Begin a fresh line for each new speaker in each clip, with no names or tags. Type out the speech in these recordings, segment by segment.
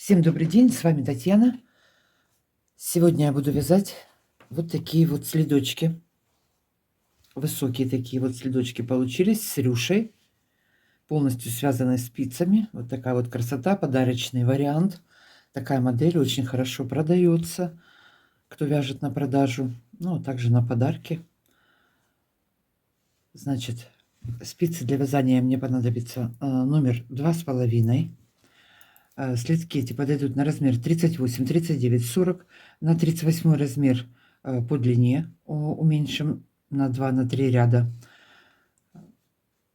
Всем добрый день, с вами Татьяна. Сегодня я буду вязать вот такие вот следочки. Высокие такие вот следочки получились с рюшей, полностью связанной спицами. Вот такая вот красота, подарочный вариант. Такая модель очень хорошо продается, кто вяжет на продажу, ну, а также на подарки. Значит, спицы для вязания мне понадобится номер 2,5. Следки эти подойдут на размер 38, 39, 40. На 38 размер по длине уменьшим на 2, на 3 ряда.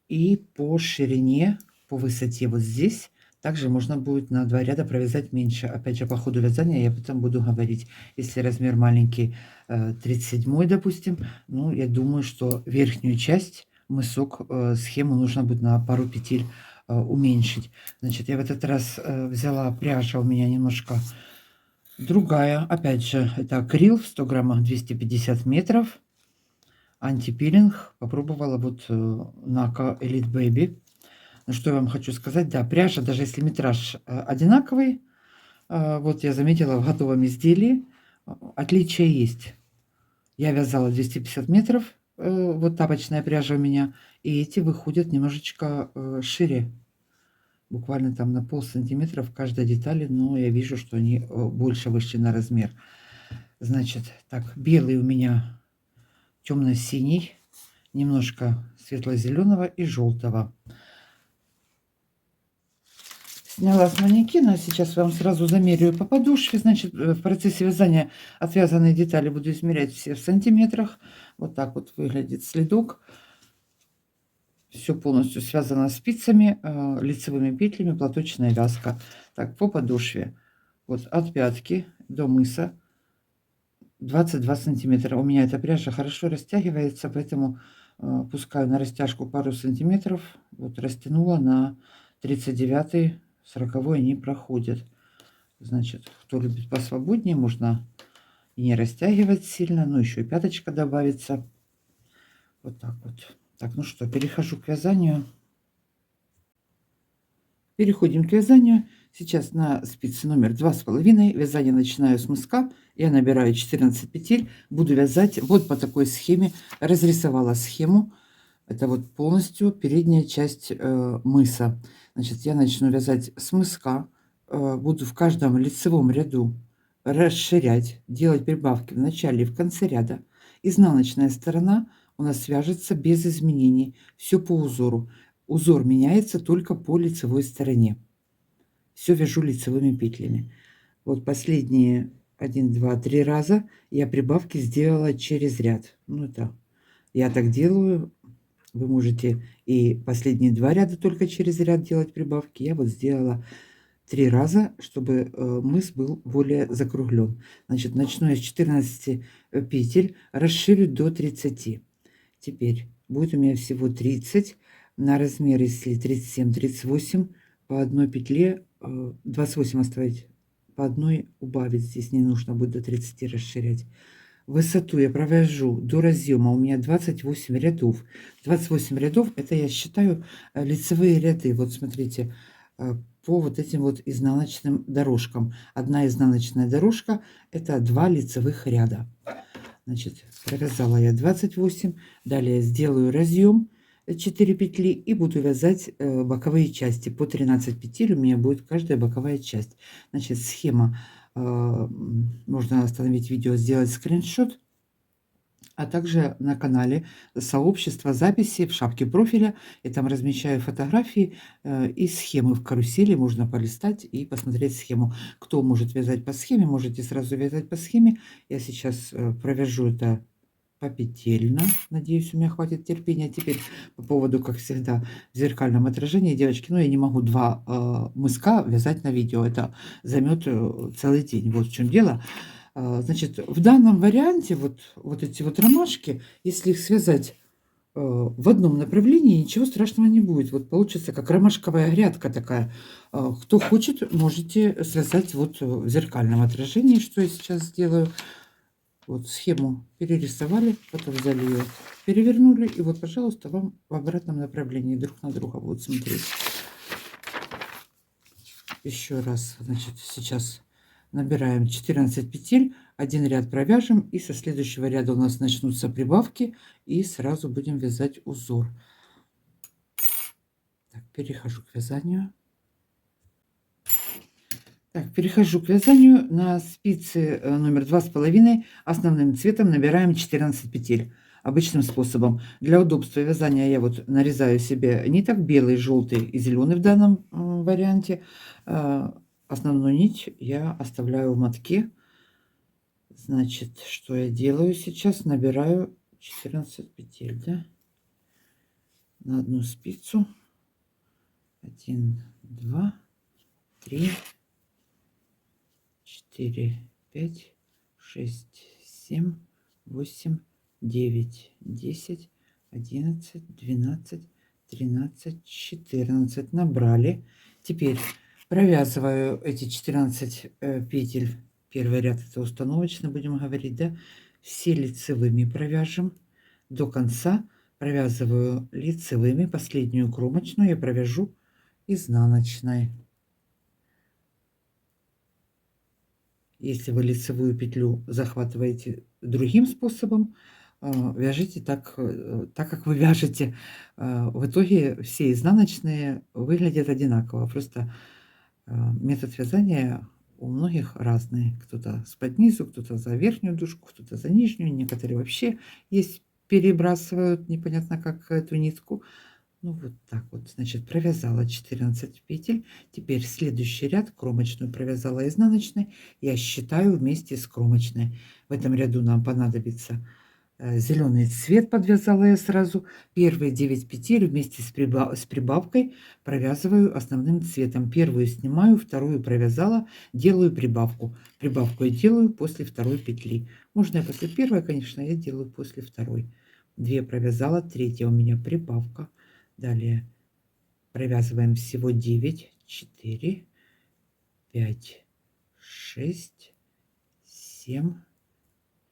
И по ширине, по высоте вот здесь, также можно будет на 2 ряда провязать меньше. Опять же, по ходу вязания я потом буду говорить. Если размер маленький, 37, допустим, ну, я думаю, что верхнюю часть, мысок, схему нужно будет на пару петель уменьшить. Значит, я в этот раз взяла пряжа у меня немножко другая. Опять же, это акрил в 100 граммах 250 метров. Антипилинг. Попробовала вот Нака Elite Baby. Ну, что я вам хочу сказать. Да, пряжа, даже если метраж одинаковый, вот я заметила в готовом изделии, отличия есть. Я вязала 250 метров, вот тапочная пряжа у меня, и эти выходят немножечко шире. Буквально там на полсантиметра в каждой детали, но я вижу, что они больше вышли на размер. Значит, так, белый у меня темно-синий, немножко светло-зеленого и желтого. Сняла с манекена, сейчас вам сразу замеряю по подошве. Значит, в процессе вязания отвязанные детали буду измерять все в сантиметрах. Вот так вот выглядит следок. Все полностью связано спицами, лицевыми петлями, платочная вязка. Так, по подошве. Вот от пятки до мыса 22 сантиметра. У меня эта пряжа хорошо растягивается, поэтому пускаю на растяжку пару сантиметров. Вот растянула на 39, 40 не проходит. Значит, кто любит посвободнее, можно и не растягивать сильно, но еще и пяточка добавится. Вот так вот. Так, ну что, перехожу к вязанию. Переходим к вязанию. Сейчас на спице номер 2,5 вязание начинаю с мыска. Я набираю 14 петель. Буду вязать вот по такой схеме. Разрисовала схему. Это вот полностью передняя часть мыса. Значит, я начну вязать с мыска. Буду в каждом лицевом ряду расширять, делать прибавки в начале и в конце ряда. Изнаночная сторона у нас свяжется без изменений. Все по узору. Узор меняется только по лицевой стороне. Все вяжу лицевыми петлями. Вот последние 1, 2, 3 раза я прибавки сделала через ряд. Ну, это я так делаю. Вы можете и последние 2 ряда только через ряд делать прибавки. Я вот сделала 3 раза, чтобы мыс был более закруглен. Значит, начну я с 14 петель, расширю до 30. Теперь будет у меня всего 30. На размер, если 37-38, по одной петле 28 оставить, по одной убавить. Здесь не нужно будет до 30 расширять. Высоту я провяжу до разъема. У меня 28 рядов. 28 рядов, это я считаю лицевые ряды. Вот смотрите, по вот этим вот изнаночным дорожкам. Одна изнаночная дорожка – это 2 лицевых ряда. Значит, провязала я 28. Далее сделаю разъем 4 петли и буду вязать боковые части. По 13 петель у меня будет каждая боковая часть. Значит, схема. Можно остановить видео, сделать скриншот. А также на канале сообщества записи в шапке профиля. Я там размещаю фотографии и схемы в карусели. Можно полистать и посмотреть схему. Кто может вязать по схеме, можете сразу вязать по схеме. Я сейчас провяжу это попетельно. Надеюсь, у меня хватит терпения. Теперь по поводу, как всегда, в зеркальном отражении, девочки, ну, я не могу 2 мыска вязать на видео. Это займет целый день. Вот в чем дело. Значит, в данном варианте вот эти вот ромашки, если их связать в одном направлении, ничего страшного не будет. Вот получится как ромашковая грядка такая. Кто хочет, можете связать вот в зеркальном отражении, что я сейчас сделаю. Вот схему перерисовали, потом взяли ее, перевернули, и вот, пожалуйста, вам в обратном направлении друг на друга будут смотреть. Еще раз, значит, сейчас набираем 14 петель, один ряд провяжем, и со следующего ряда у нас начнутся прибавки, и сразу будем вязать узор. Так, перехожу к вязанию. Так, перехожу к вязанию. На спице номер 2,5 основным цветом набираем 14 петель обычным способом. Для удобства вязания я вот нарезаю себе ниток белый, желтый и зеленый в данном варианте. Основную нить я оставляю в мотке. Значит, что я делаю сейчас? Набираю 14 петель, да? На одну спицу. 1, 2, 3, 4, 5, 6, 7, 8, 9, 10, 11, 12, 13, 14. Набрали. Теперь провязываю эти 14 петель. Первый ряд это установочно, будем говорить, да? Все лицевыми провяжем до конца. Провязываю лицевыми. Последнюю кромочную я провяжу изнаночной. Если вы лицевую петлю захватываете другим способом, вяжите так, как вы вяжете. В итоге все изнаночные выглядят одинаково. Просто метод вязания у многих разный. Кто-то с-под низу, кто-то за верхнюю дужку, кто-то за нижнюю. Некоторые вообще есть перебрасывают непонятно как эту нитку. Ну вот так вот, значит, провязала 14 петель. Теперь следующий ряд, кромочную провязала изнаночной, я считаю вместе с кромочной. В этом ряду нам понадобится зеленый цвет, подвязала я сразу. Первые 9 петель вместе с прибавкой провязываю основным цветом. Первую снимаю, вторую провязала, делаю прибавку. Прибавку я делаю после второй петли. Можно и после первой, конечно, я делаю после второй. 2 провязала, третья у меня прибавка. Далее провязываем всего 9, 4, 5, 6, 7,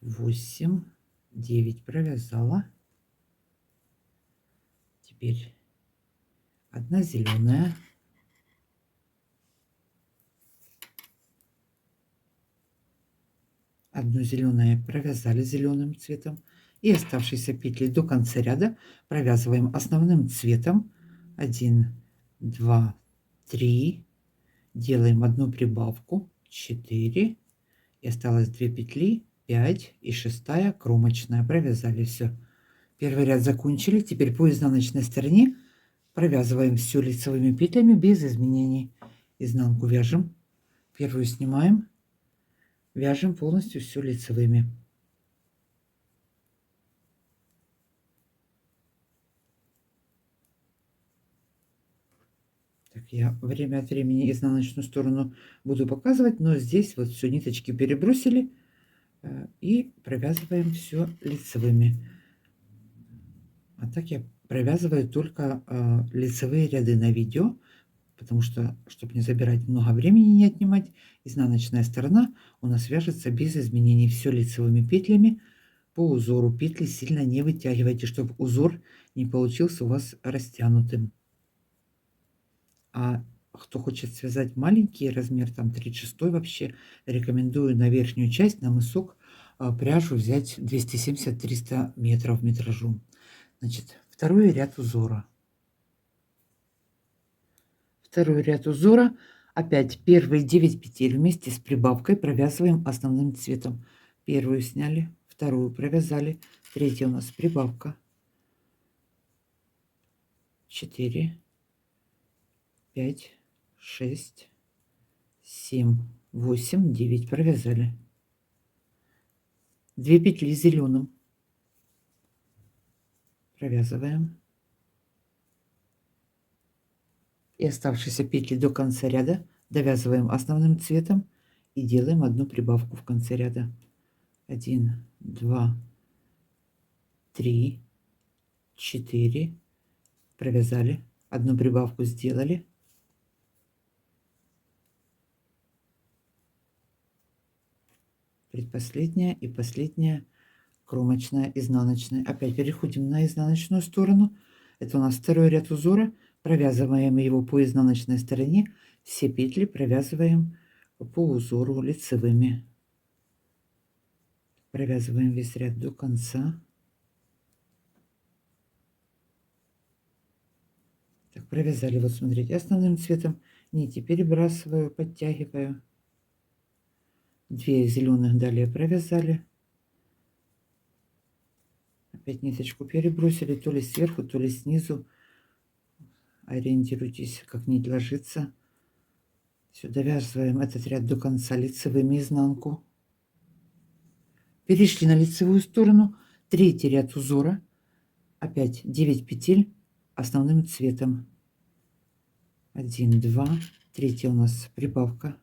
8, 9 провязала. Теперь одна зеленая. Одну зеленую провязали зеленым цветом. И оставшиеся петли до конца ряда провязываем основным цветом. 1, 2, 3. Делаем одну прибавку. 4. И осталось 2 петли. 5 и 6 кромочная. Провязали все. Первый ряд закончили. Теперь по изнаночной стороне провязываем все лицевыми петлями без изменений. Изнанку вяжем. Первую снимаем. Вяжем полностью все лицевыми. Так, я время от времени изнаночную сторону буду показывать, но здесь вот все ниточки перебросили и провязываем все лицевыми. А так я провязываю только лицевые ряды на видео, потому что, чтобы не забирать много времени, не отнимать, изнаночная сторона у нас вяжется без изменений. Все лицевыми петлями по узору. Петли сильно не вытягивайте, чтобы узор не получился у вас растянутым. А кто хочет связать маленький размер, там 36, вообще рекомендую на верхнюю часть, на мысок, пряжу взять 270-300 метров метражу. Значит, второй ряд узора. Второй ряд узора. Опять первые 9 петель вместе с прибавкой провязываем основным цветом. Первую сняли, вторую провязали, третья у нас прибавка. 4, 5, 6, 7, 8, 9 провязали. 2 петли зеленым провязываем. И оставшиеся петли до конца ряда довязываем основным цветом и делаем одну прибавку в конце ряда. 1, 2, 3, 4 провязали, одну прибавку сделали. Предпоследняя и последняя кромочная, изнаночная. Опять переходим на изнаночную сторону. Это у нас второй ряд узора. Провязываем его по изнаночной стороне. Все петли провязываем по узору лицевыми. Провязываем весь ряд до конца. Так, провязали, вот смотрите, основным цветом нити перебрасываю, подтягиваю. 2 зеленых далее провязали. Опять ниточку перебросили, то ли сверху, то ли снизу. Ориентируйтесь, как нить ложится. Все, довязываем этот ряд до конца лицевыми изнанку. Перешли на лицевую сторону. Третий ряд узора. Опять 9 петель основным цветом. 1, 2, третья у нас прибавка.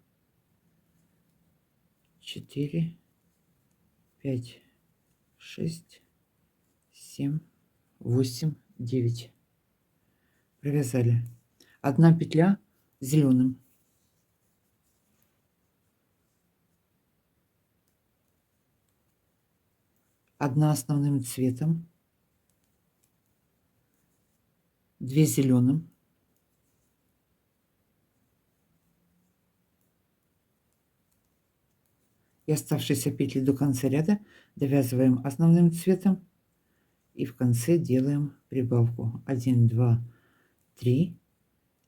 4, 5, 6, 7, 8, 9. Провязали. 1 петля зеленым. 1 основным цветом. 2 зеленым. И оставшиеся петли до конца ряда довязываем основным цветом. И в конце делаем прибавку. 1, 2, 3,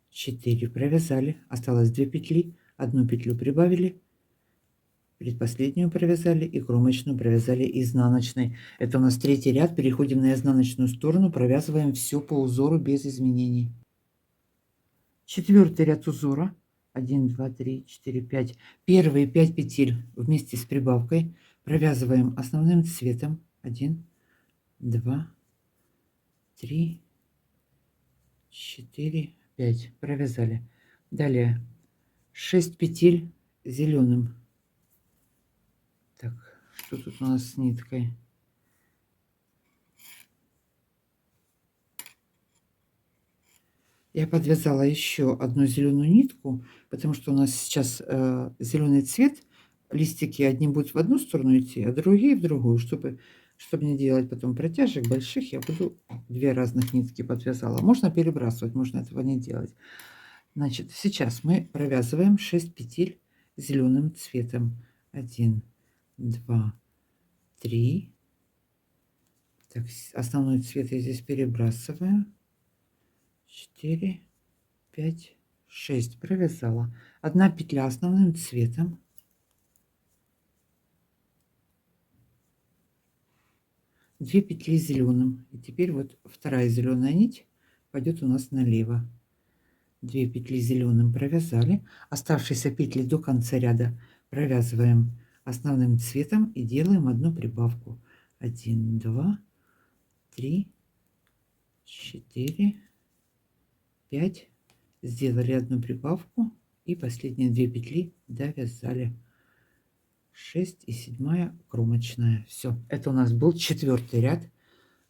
4. Провязали. Осталось 2 петли. 1 петлю прибавили. Предпоследнюю провязали и кромочную провязали изнаночной. Это у нас третий ряд. Переходим на изнаночную сторону. Провязываем все по узору без изменений. Четвертый ряд узора. 1, 2, 3, 4, 5. Первые 5 петель вместе с прибавкой провязываем основным цветом. 1, 2, 3, 4, 5. Провязали. Далее 6 петель зеленым. Так, что тут у нас с ниткой? Я подвязала еще одну зеленую нитку, потому что у нас сейчас зеленый цвет. Листики одни будут в одну сторону идти, а другие в другую. Чтобы не делать потом протяжек больших, я буду 2 разных нитки подвязала. Можно перебрасывать, можно этого не делать. Значит, сейчас мы провязываем 6 петель зеленым цветом. 1, 2, 3. Так, основной цвет я здесь перебрасываю. 4, 5, 6. Провязала. 1 петля основным цветом. 2 петли зеленым. И теперь вот вторая зеленая нить пойдет у нас налево. 2 петли зеленым провязали. Оставшиеся петли до конца ряда провязываем основным цветом и делаем одну прибавку. 1, 2, 3, 4, 5. Сделали одну прибавку и последние 2 петли довязали. 6 и 7 кромочная. Все, это у нас был четвертый ряд.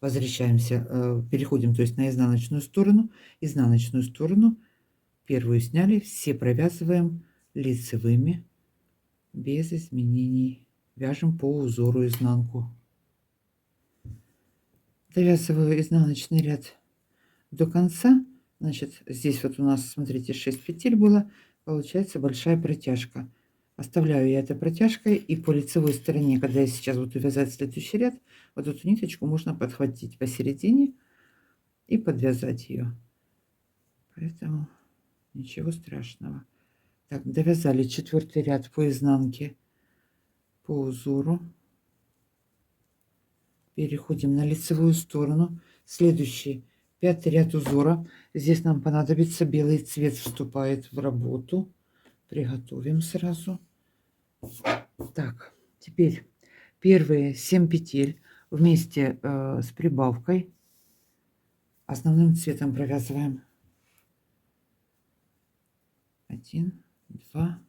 Возвращаемся, переходим, то есть на изнаночную сторону. Изнаночную сторону первую сняли, все провязываем лицевыми без изменений. Вяжем по узору изнанку. Довязываю изнаночный ряд до конца. Значит, здесь вот у нас, смотрите, 6 петель было, получается большая протяжка. Оставляю я это протяжкой, и по лицевой стороне, когда я сейчас буду вязать следующий ряд, вот эту ниточку можно подхватить посередине и подвязать ее. Поэтому ничего страшного. Так, довязали четвертый ряд по изнанке, по узору. Переходим на лицевую сторону. Следующий 5-й ряд узора. Здесь нам понадобится белый цвет, вступает в работу. Приготовим сразу. Так, теперь первые 7 петель вместе с прибавкой основным цветом провязываем. 1, 2,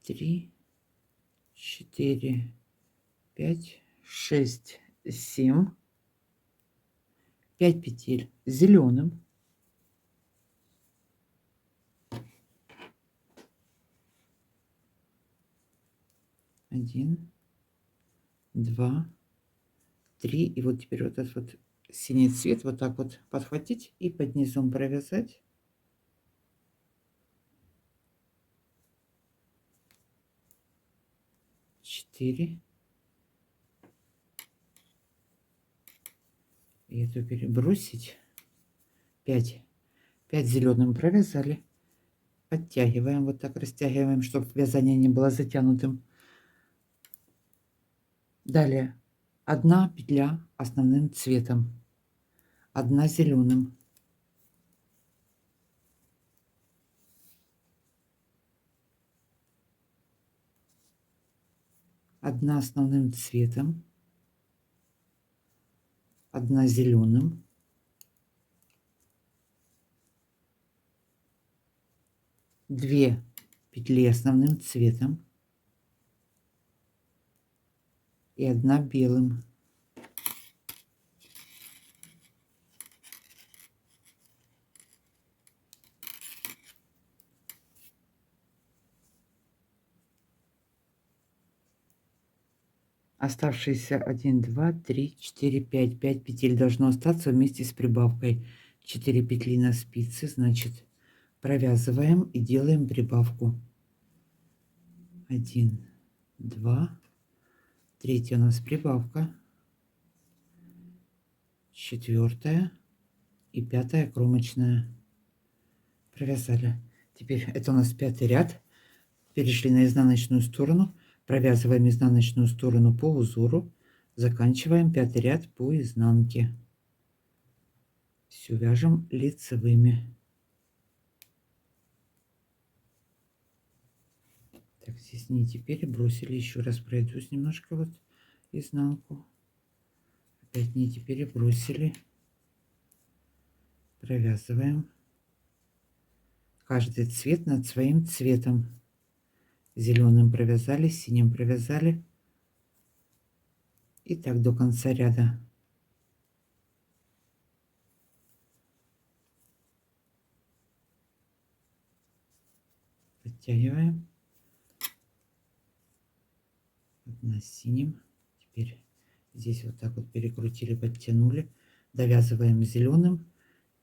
3, 4, 5, 6, 7. 5 петель зеленым. 1, 2, 3. И вот теперь вот этот вот синий цвет вот так вот подхватить и под низом провязать. Четыре. И эту перебросить. 5. 5 зеленым провязали. Подтягиваем, вот так растягиваем, чтобы вязание не было затянутым. Далее 1 петля основным цветом, 1 зеленым, 1 основным цветом, 1 зеленым, 2 петли основным цветом и 1 белым. Оставшиеся 1, 2, 3, 4, 5. 5 петель должно остаться вместе с прибавкой. 4 петли на спице, значит, провязываем и делаем прибавку. 1, 2, 3 у нас прибавка, 4 и 5 кромочная. Провязали. Теперь это у нас 5 ряд. Перешли на изнаночную сторону, провязываем изнаночную сторону по узору, заканчиваем 5 ряд по изнанке. Все вяжем лицевыми. Так, здесь нити перебросили, еще раз пройдусь немножко вот изнанку. Опять нити перебросили, провязываем каждый цвет над своим цветом. Зеленым провязали, синим провязали, и так до конца ряда. Подтягиваем. 1 синим. Теперь здесь вот так вот перекрутили, подтянули, довязываем зеленым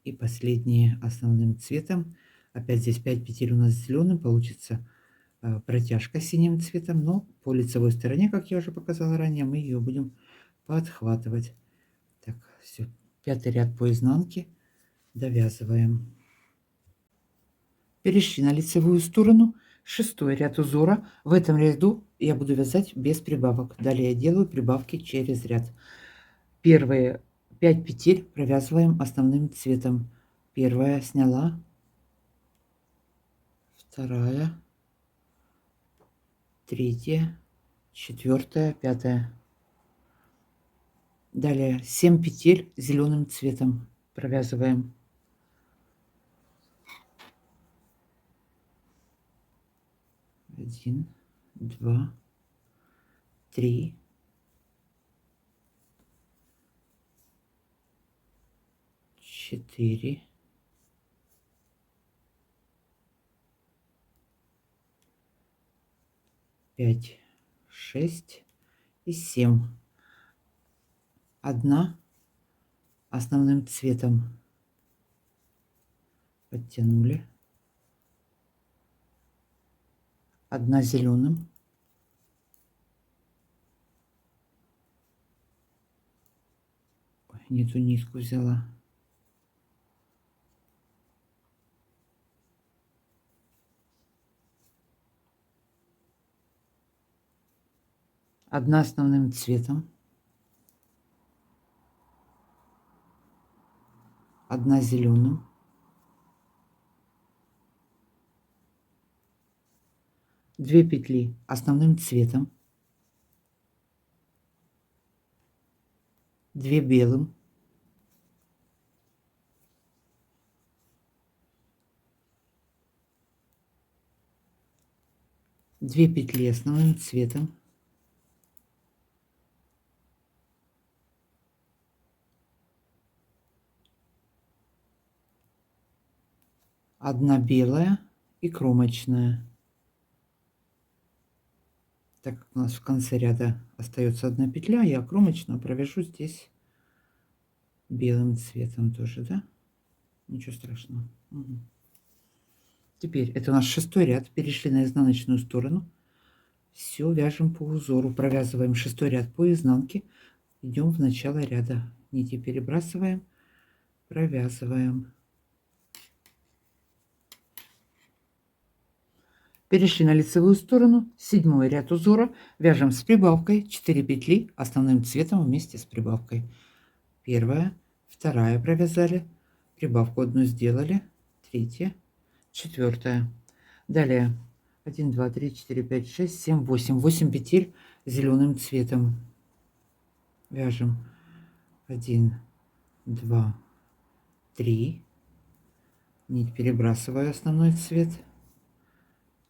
и последние основным цветом. Опять здесь 5 петель у нас зеленым, получится протяжка синим цветом, но по лицевой стороне, как я уже показала ранее, мы ее будем подхватывать. Так, все, 5 ряд по изнанке довязываем. Перешли на лицевую сторону, 6 ряд узора. В этом ряду я буду вязать без прибавок. Далее я делаю прибавки через ряд. Первые 5 петель провязываем основным цветом. Первая сняла, вторая, третья, четвертая, пятая. Далее 7 петель зеленым цветом провязываем. 1, 2, 3, 4, 5, 6 и 7. 1 основным цветом подтянули, 1 зеленым, 1 не ту нитку взяла, 1 основным цветом, 1 зеленым, 2 петли основным цветом, 2 белым, 2 петли основным цветом, 1 белая и кромочная. Так как у нас в конце ряда остается 1 петля, я кромочную провяжу здесь белым цветом тоже, да? Ничего страшного. Угу. Теперь это у нас 6-й ряд. Перешли на изнаночную сторону. Все вяжем по узору. Провязываем 6-й ряд по изнанке. Идем в начало ряда. Нити перебрасываем, провязываем. Перешли на лицевую сторону. 7-й ряд узора. Вяжем с прибавкой 4 петли основным цветом вместе с прибавкой. Первая, вторая провязали, прибавку одну сделали, третья, четвертая. Далее 1, 2, 3, 4, 5, 6, 7, 8. 8 петель зеленым цветом. Вяжем 1, 2, 3. Нить перебрасываю основной цвет.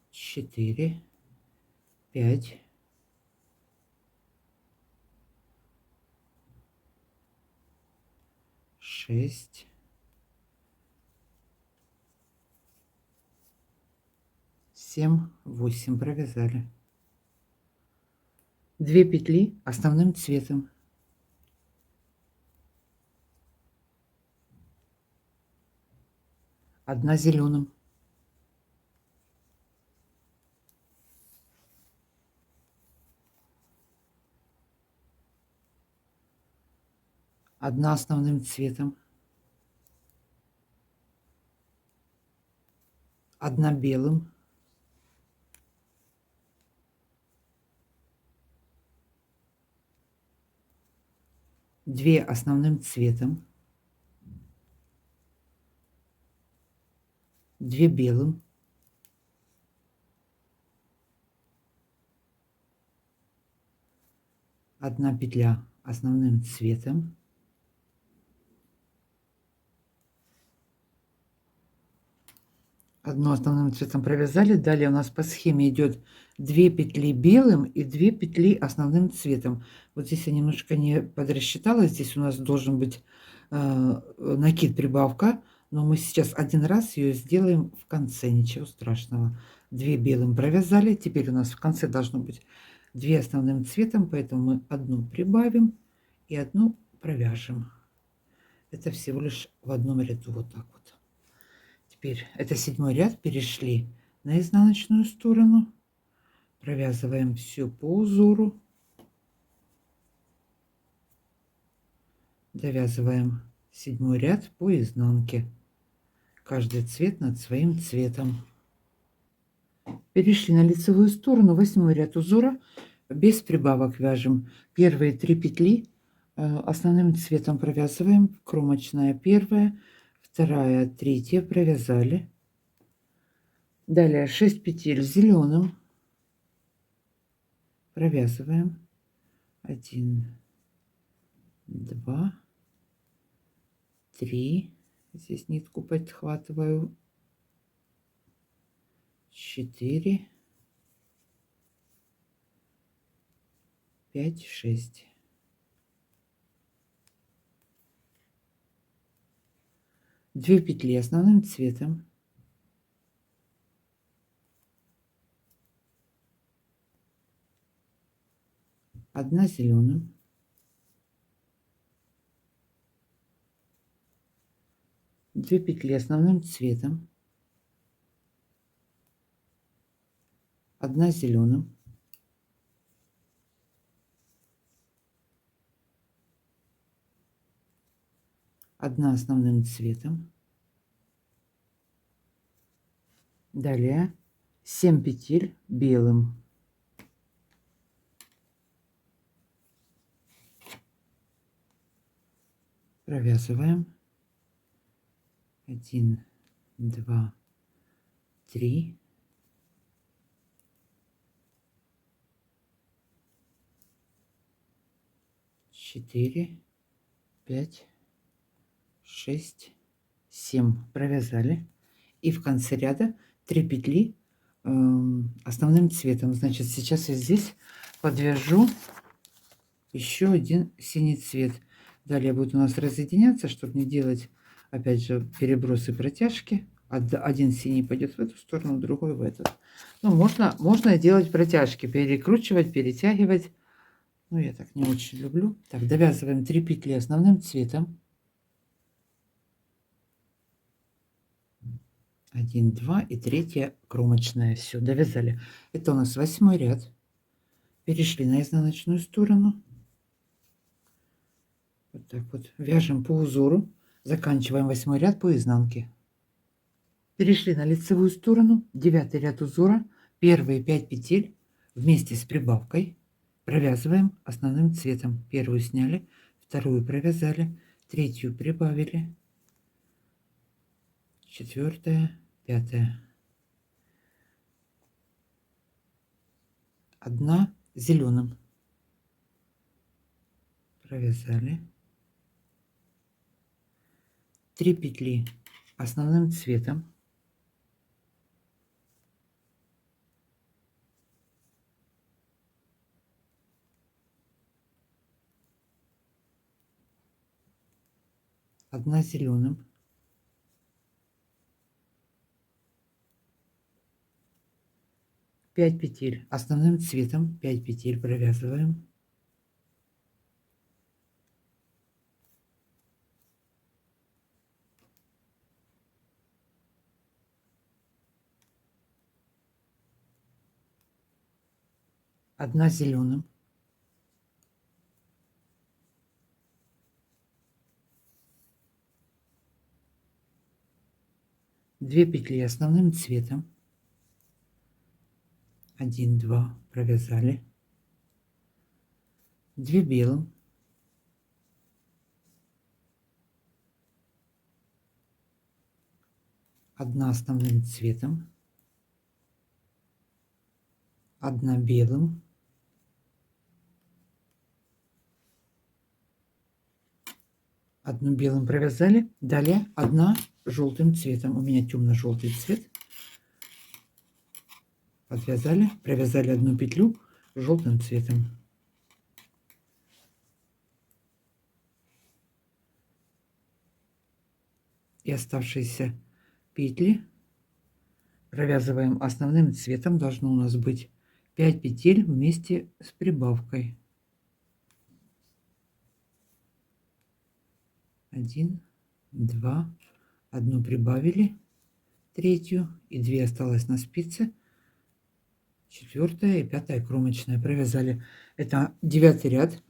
4, 5. 6, 7, 8 провязали. 2 петли основным цветом. Одна зеленым. Одна основным цветом. Одна белым. Две основным цветом. 2 белым. Одна петля основным цветом. Одну основным цветом провязали. Далее у нас по схеме идет 2 петли белым и 2 петли основным цветом. Вот здесь я немножко не подрасчитала. Здесь у нас должен быть накид прибавка. Но мы сейчас один раз ее сделаем в конце. Ничего страшного. 2 белым провязали. Теперь у нас в конце должно быть 2 основным цветом. Поэтому мы одну прибавим и одну провяжем. Это всего лишь в одном ряду. Вот так вот. Теперь это 7-й ряд, перешли на изнаночную сторону, провязываем все по узору, довязываем 7-й ряд по изнанке, каждый цвет над своим цветом. Перешли на лицевую сторону, 8-й ряд узора, без прибавок вяжем первые 3 петли, основным цветом провязываем, кромочная первая, вторая, третья провязали. Далее 6 петель зеленым провязываем. 1, 2, 3. Здесь нитку подхватываю. 4, 5, 6. Две петли основным цветом. Одна зеленым. Две петли основным цветом. Одна зеленым. Одна основным цветом. Далее 7 петель белым. Провязываем. 1, 2, 3. 4, 5, 6, 7 провязали, и в конце ряда 3 петли основным цветом. Значит, сейчас я здесь подвяжу еще один синий цвет. Далее будет у нас разъединяться, чтобы не делать опять же перебросы, протяжки. Один синий пойдет в эту сторону, другой в эту. Ну, можно делать протяжки, перекручивать, перетягивать. Ну, я так не очень люблю. Так, довязываем 3 петли основным цветом. 1, 2 и третья кромочная. Все, довязали. Это у нас 8 ряд. Перешли на изнаночную сторону. Вот так вот вяжем по узору. Заканчиваем 8 ряд по изнанке. Перешли на лицевую сторону. 9 ряд узора. Первые 5 петель вместе с прибавкой провязываем основным цветом. Первую сняли, вторую провязали, третью прибавили, четвертая, пятая. Одна зеленым провязали, 3 петли основным цветом, одна зеленым, 5 петель основным цветом, 5 петель провязываем, одна зеленым, 2 петли основным цветом, 1, 2 провязали, 2 белым, 1 основным цветом, 1 белым, 1 белым провязали, далее 1 желтым цветом. У меня темно-желтый цвет. Подвязали, провязали 1 петлю желтым цветом. И оставшиеся петли провязываем основным цветом. Должно у нас быть 5 петель вместе с прибавкой. 1, 2, 1 прибавили, третью и 2 осталось на спице, 4 и 5 кромочная провязали. Это 9 ряд.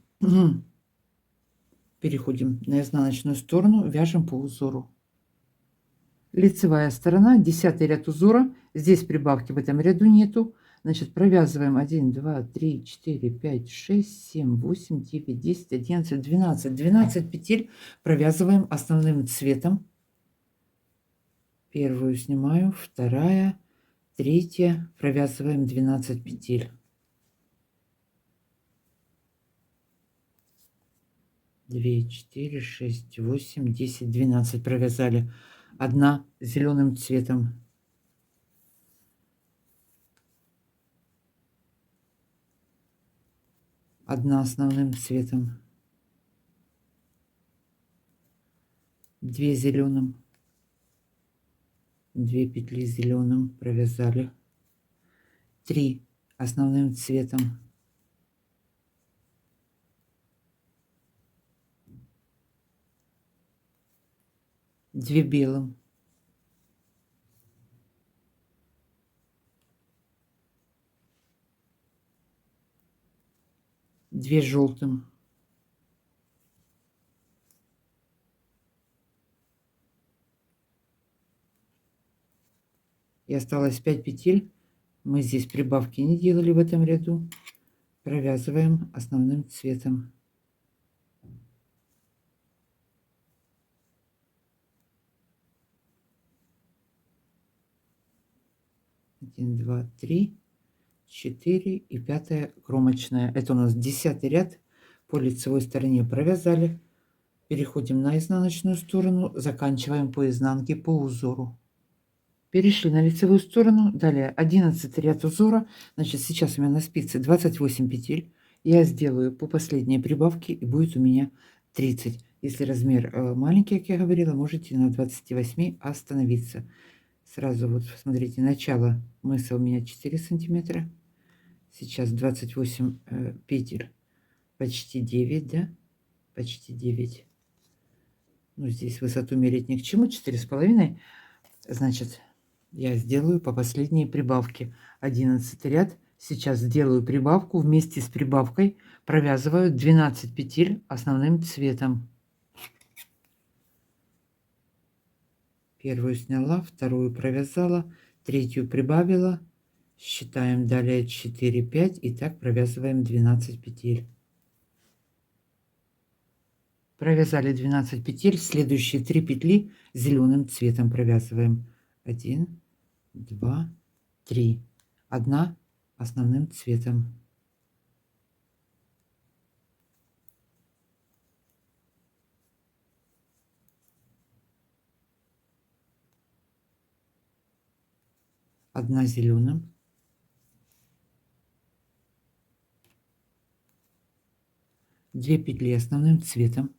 Переходим на изнаночную сторону, вяжем по узору. Лицевая сторона, 10 ряд узора. Здесь прибавки в этом ряду нету. Значит, провязываем 1, 2, 3, 4, 5, 6, 7, 8, 9, 10, 11, 12. 12 петель провязываем основным цветом. Первую снимаю, вторая, третья. Провязываем 12 петель. 2, 4, 6, 8, 10, 12 провязали. 1 зеленым цветом. 1 основным цветом, 2 зеленым, 2 петли зеленым провязали, 3 основным цветом, 2 белым, 2 желтым, и осталось 5 петель. Мы здесь прибавки не делали в этом ряду. Провязываем основным цветом. 1, 2, 3, 4 и 5 кромочная. Это у нас 10 ряд. По лицевой стороне провязали. Переходим на изнаночную сторону, заканчиваем по изнанке по узору. Перешли на лицевую сторону, далее 11 ряд узора. Значит, сейчас у меня на спице 28 петель. Я сделаю по последней прибавке, и будет у меня 30. Если размер маленький, как я говорила, можете на 28 остановиться. Сразу вот смотрите, начало мыса у меня 4 сантиметра. Сейчас 28 петель, почти 9, да? Почти 9. Ну, здесь высоту мерить ни к чему, 4,5. Значит, я сделаю по последней прибавке. 11 ряд. Сейчас сделаю прибавку. Вместе с прибавкой провязываю 12 петель основным цветом. Первую сняла, вторую провязала, третью прибавила. Считаем далее 4, 5 и так провязываем 12 петель. Провязали 12 петель. Следующие 3 петли зеленым цветом провязываем. 1, 2, 3. Одна основным цветом. Одна зеленым. 2 петли основным цветом.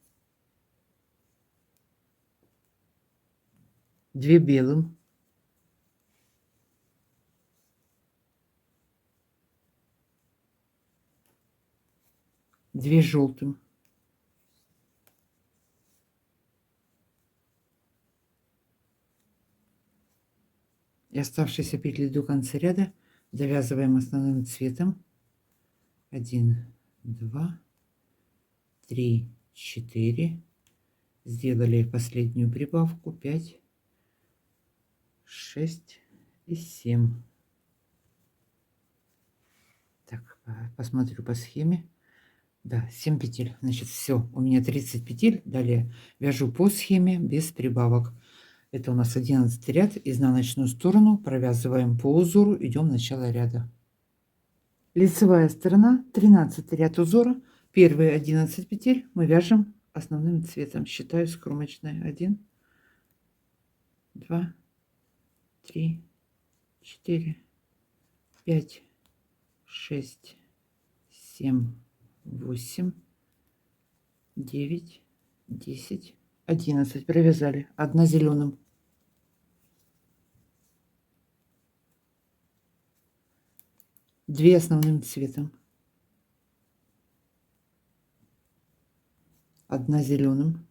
2 белым. 2 желтым. И оставшиеся петли до конца ряда довязываем основным цветом. 1, 2, 3, 4. Сделали последнюю прибавку. 5, 6 и 7. Так, посмотрю по схеме. Да, 7 петель. Значит, все. У меня 30 петель. Далее вяжу по схеме без прибавок. Это у нас 11 ряд. Изнаночную сторону провязываем по узору. Идем в начало ряда. Лицевая сторона, 13 ряд узора. Первые 11 петель мы вяжем основным цветом. Считаю с кромочной. 1, 2, 3, 4, 5, 6, 7, 8, 9, 10, 11. Провязали. Одна зеленым. Две основным цветом. Одна зеленым.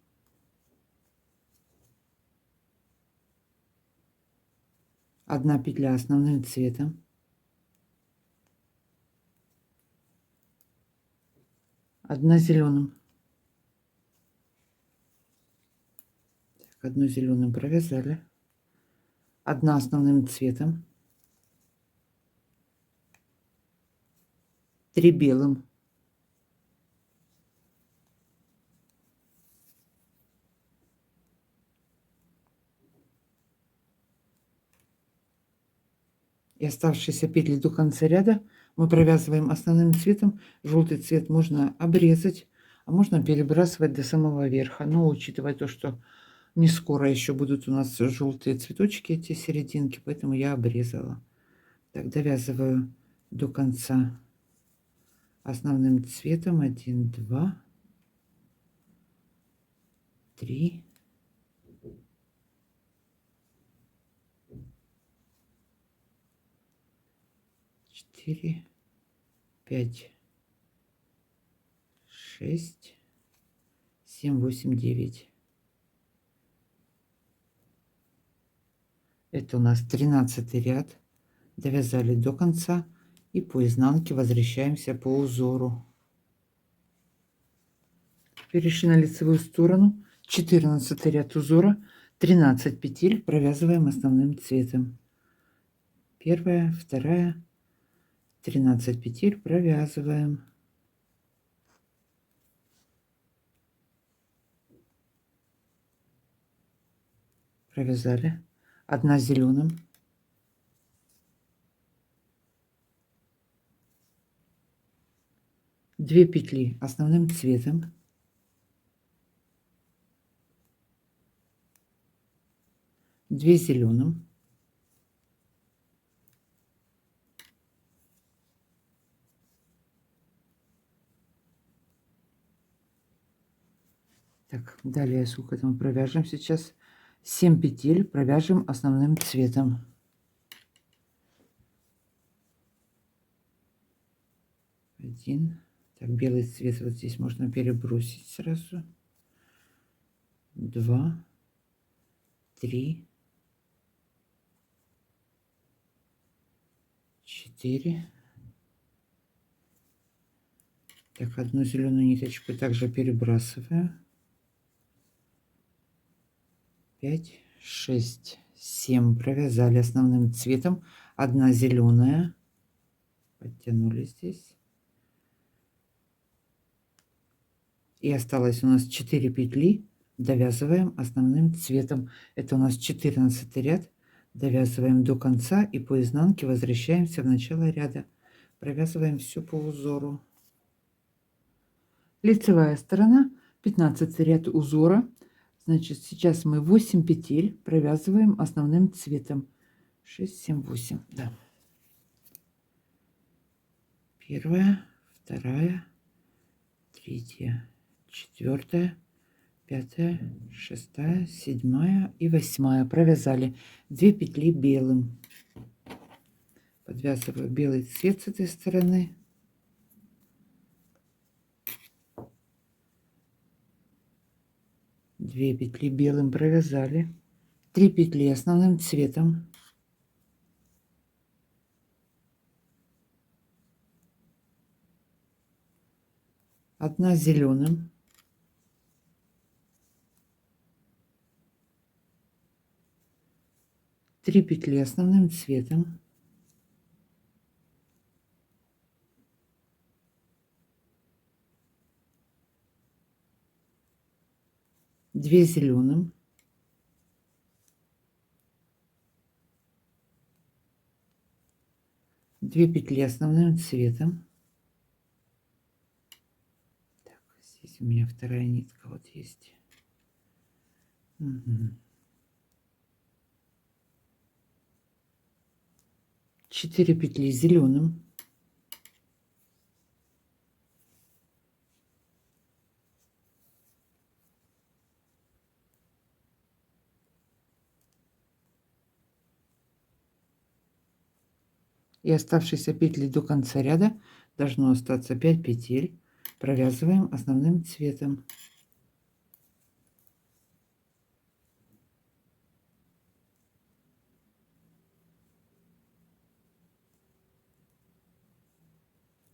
Одна петля основным цветом. Одна зеленым. Так, одну зеленым провязали. Одна основным цветом. 3 белым. И оставшиеся петли до конца ряда мы провязываем основным цветом. Желтый цвет можно обрезать, а можно перебрасывать до самого верха. Но учитывая то, что не скоро еще будут у нас желтые цветочки, эти серединки, поэтому я обрезала. Так, довязываю до конца основным цветом. 1, 2, 3, 4, 5, 6, 7, 8, 9. Это у нас 13 ряд. Довязали до конца и по изнанке возвращаемся по узору. Перешли на лицевую сторону. 14 ряд узора. 13 петель провязываем основным цветом. Первая, вторая. 13 петель провязываем. Провязали. Одна зеленым. 2 петли основным цветом. 2 зеленым. Так, далее сколько там провяжем сейчас? 7 петель провяжем основным цветом. 1. Так, белый цвет вот здесь можно перебросить сразу. 2, 3, 4. Так, одну зеленую ниточку также перебрасываю. 5, 6, 7. Провязали основным цветом. Одна зеленая. Подтянули здесь. И осталось у нас 4 петли. Довязываем основным цветом. Это у нас 14 ряд. Довязываем до конца и по изнанке возвращаемся в начало ряда. Провязываем все по узору. Лицевая сторона, 15 ряд узора. Значит, сейчас мы 8 петель провязываем основным цветом. 6, 7, 8. Да. Первая, вторая, третья, четвертая, пятая, шестая, седьмая и восьмая. Провязали 2 петли белым. Подвязываю белый цвет с этой стороны. 2 петли белым провязали. 3 петли основным цветом. Одна зеленым. 3 петли основным цветом. 2 зеленым. 2 петли основным цветом. Так, здесь у меня вторая нитка вот есть. Угу. 4 петли зеленым. И оставшиеся петли до конца ряда должно остаться 5 петель. Провязываем основным цветом.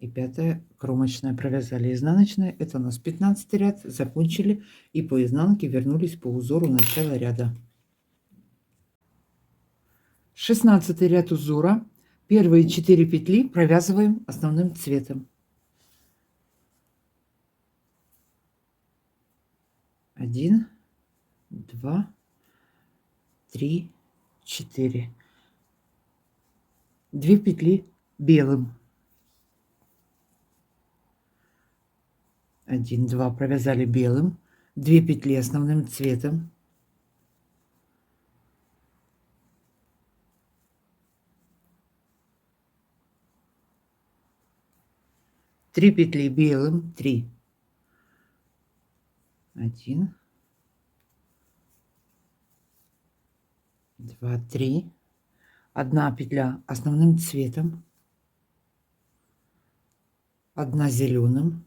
И 5 кромочная провязали. Изнаночная, это у нас 15 ряд, закончили и по изнанке вернулись по узору начала ряда. 16 ряд узора. Первые 4 петли провязываем основным цветом. 1, 2, 3, 4. 2 петли белым. 1, 2 провязали белым. 2 петли основным цветом. 3 петли белым. 3. 1, 2, 3. 1 петля основным цветом. 1 зеленым.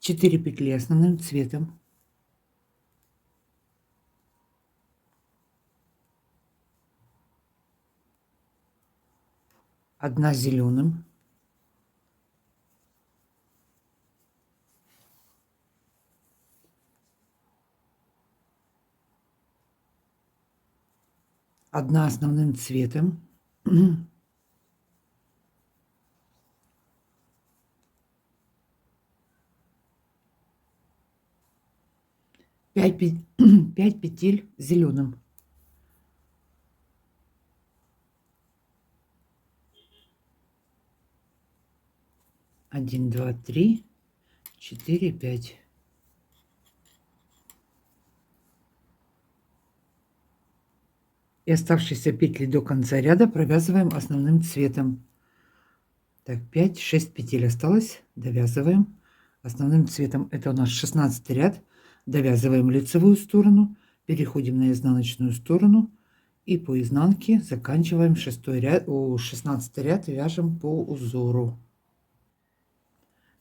4 петли основным цветом. 1 зеленым. 1 основным цветом. 5 петель зеленым. 1, 2, 3, 4, 5. И оставшиеся петли до конца ряда провязываем основным цветом. Так, 5, 6 петель осталось. Довязываем основным цветом. Это у нас 16 ряд. Довязываем лицевую сторону, переходим на изнаночную сторону и по изнанке заканчиваем 6 ряд, 16 ряд вяжем по узору.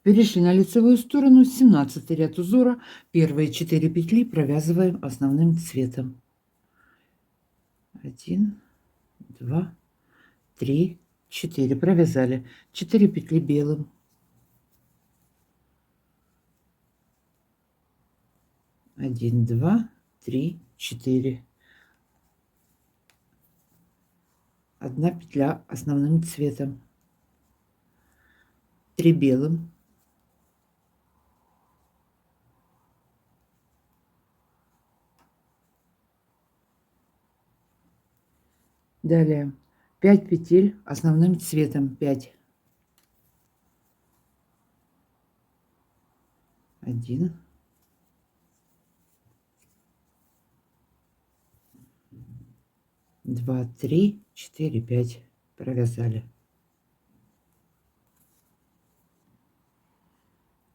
Перешли на лицевую сторону, 17 ряд узора, первые 4 петли провязываем основным цветом. 1, 2, 3, 4, провязали 4 петли белым, 1, 2, 3, 4, 1 петля основным цветом, 3 белым, 5 петель основным цветом, 5, 1, 2, 3, 4, 5, провязали,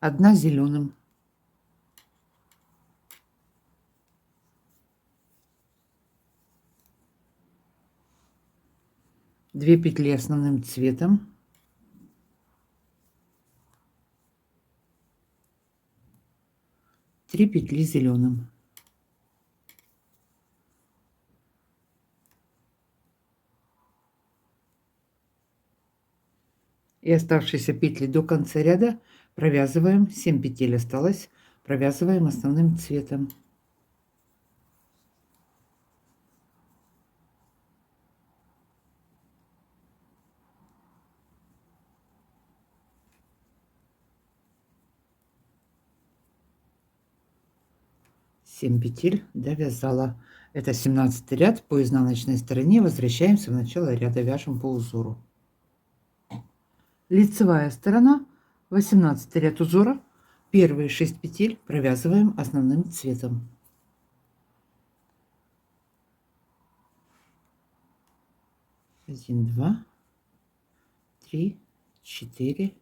1 зеленым, 2 петли основным цветом, 3 петли зеленым, и оставшиеся петли до конца ряда провязываем, 7 петель осталось, провязываем основным цветом. Семь петель довязала. Это 17 ряд. По изнаночной стороне возвращаемся в начало ряда, вяжем по узору. Лицевая сторона, 18 ряд узора, первые 6 петель провязываем основным цветом. 1, 2, 3, 4,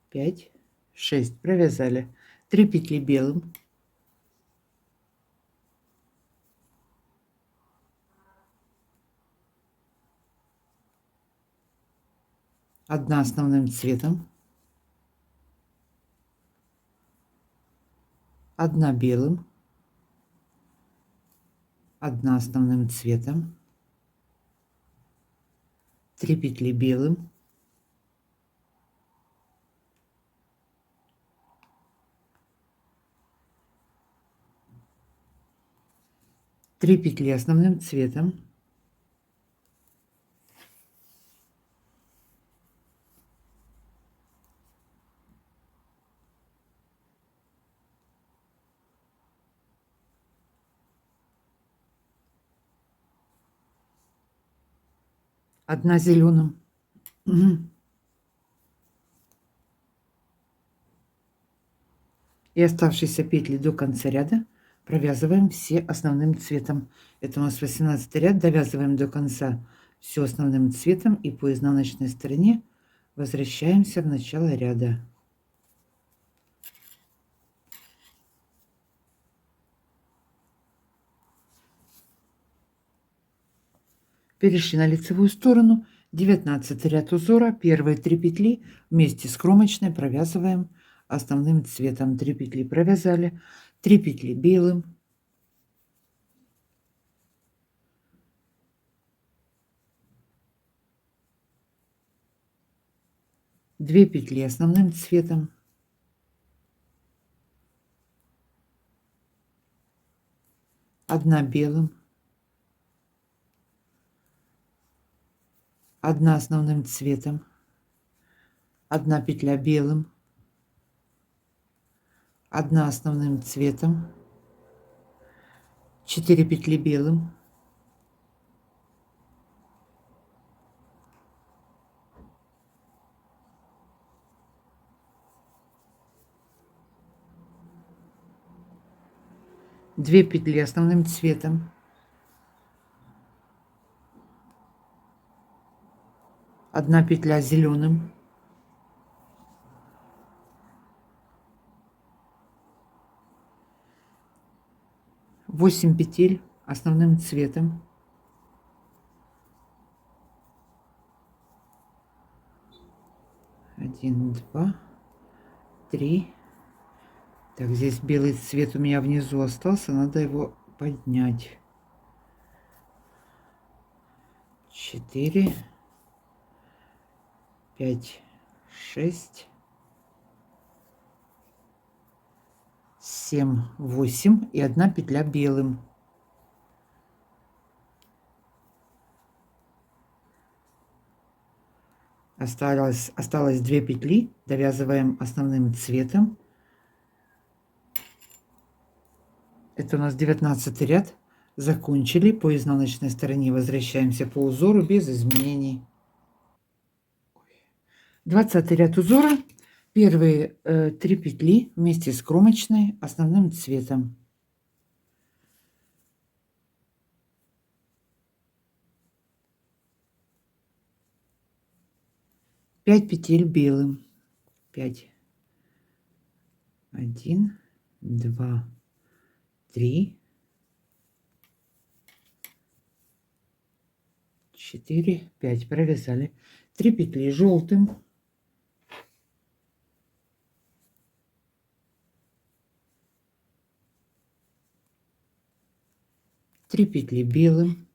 5, 6, провязали 3 петли белым, 1 основным цветом, 1 белым, 1 основным цветом, 3 петли белым, 3 петли основным цветом, 1 зеленым. И оставшиеся петли до конца ряда провязываем все основным цветом. Это у нас 18 ряд, довязываем до конца все основным цветом и по изнаночной стороне возвращаемся в начало ряда. Перешли на лицевую сторону, 19 ряд узора, первые 3 петли вместе с кромочной провязываем основным цветом. 3 петли провязали, 3 петли белым, 2 петли основным цветом, 1 белым, 1 основным цветом, 1 петля белым, 1 основным цветом, 4 петли белым, 2 петли основным цветом, 1 петля зеленым, 8 петель основным цветом, 1, 2, 3. Так, здесь белый цвет у меня внизу остался, надо его поднять. 4, 5, 6, 7, 8 и 1 петля белым. Осталось 2 петли, довязываем основным цветом. Это у нас 19 ряд. Закончили. По изнаночной стороне возвращаемся по узору без изменений. 20 ряд узора. Первые 3 петли вместе с кромочной основным цветом. Пять петель белым. 5. 1, 2, 3, 4, 5. Провязали. 3 петли желтым. 3 петли белым.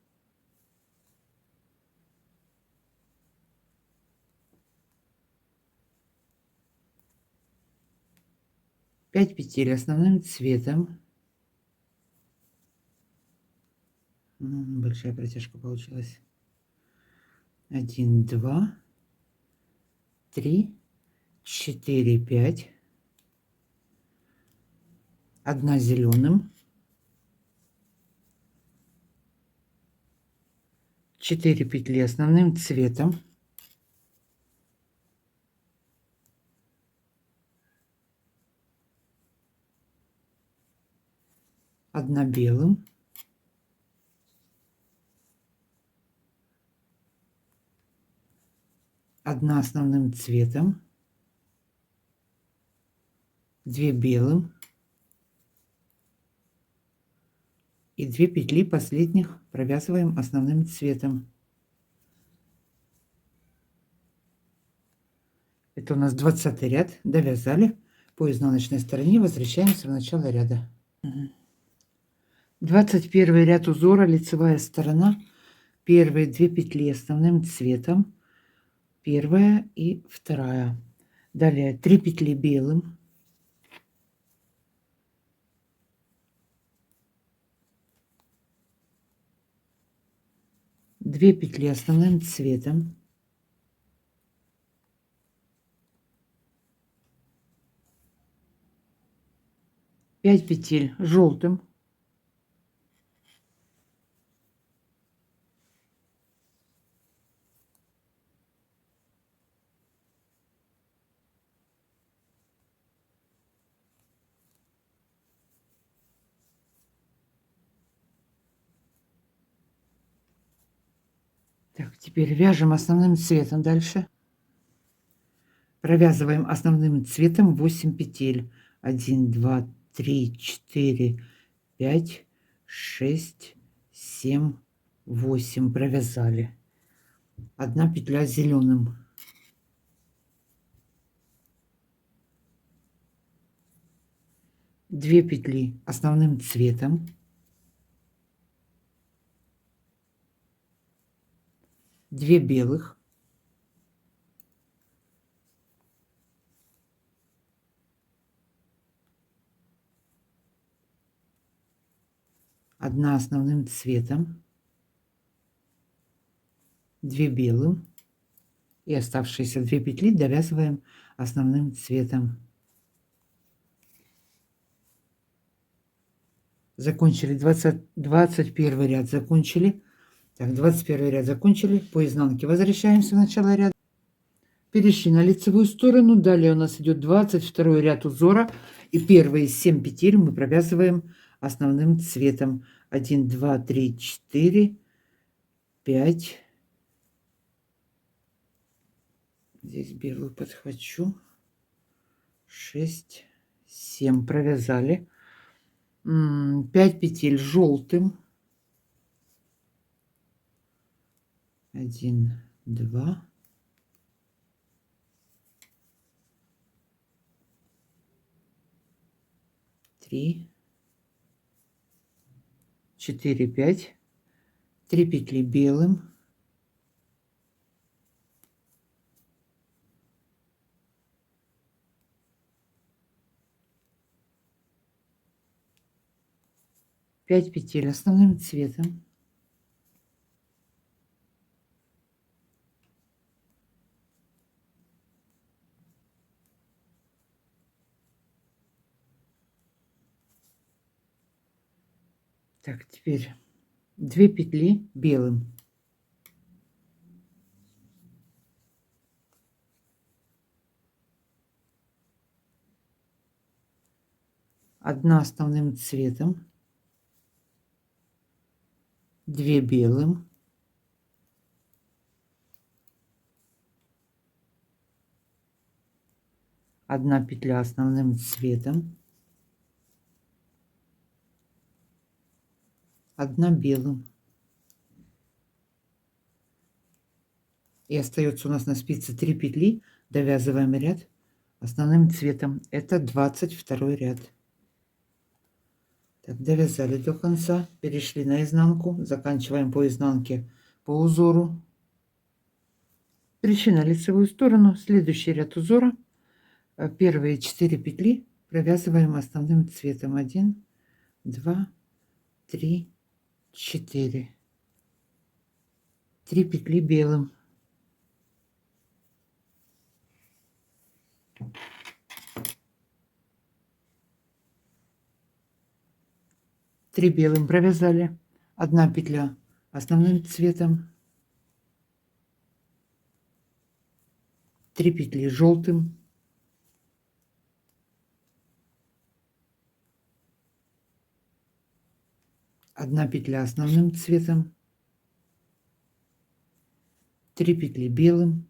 5 петель основным цветом. Большая протяжка получилась. 1, 2, 3, 4, 5. 1 зеленым. 4 петли основным цветом. 1 белым. 1 основным цветом. 2 белым. И 2 петли последних провязываем основным цветом. Это у нас 20 ряд. Довязали. По изнаночной стороне возвращаемся в начало ряда. 21 ряд узора, лицевая сторона. Первые 2 петли основным цветом. Первая и вторая. Далее 3 петли белым. 2 петли основным цветом. 5 петель желтым. 'Так, теперь вяжем основным цветом дальше. Провязываем основным цветом 8 петель. 1, 2, 3, 4, 5, 6, 7, 8. Провязали. 1 петля зеленым. 2 петли основным цветом. 2 белых. 1 основным цветом. 2 белым. И оставшиеся 2 петли довязываем основным цветом. Закончили 21 ряд. Закончили. Так, 21 ряд закончили. По изнанке возвращаемся в начало ряда. Перешли на лицевую сторону. Далее у нас идет 22 ряд узора. И первые 7 петель мы провязываем основным цветом. 1, 2, 3, 4, 5. Здесь белую подхвачу. 6, 7. Провязали. 5 петель желтым. 1, 2, 3, 4, 5, 3 петли белым, пять петель основным цветом, так, теперь 2 петли белым, одна основным цветом, 2 белым, одна петля основным цветом, одна белым. И остается у нас на спице 3 петли, довязываем ряд основным цветом. Это 22 ряд. Так, довязали до конца, перешли на изнанку, заканчиваем по изнанке по узору. Перешли на лицевую сторону, следующий ряд узора, первые 4 петли провязываем основным цветом. 1, 2, 3, 4. 3 петли белым. Три белым провязали, одна петля основным цветом, 3 петли желтым, одна петля основным цветом, 3 петли белым,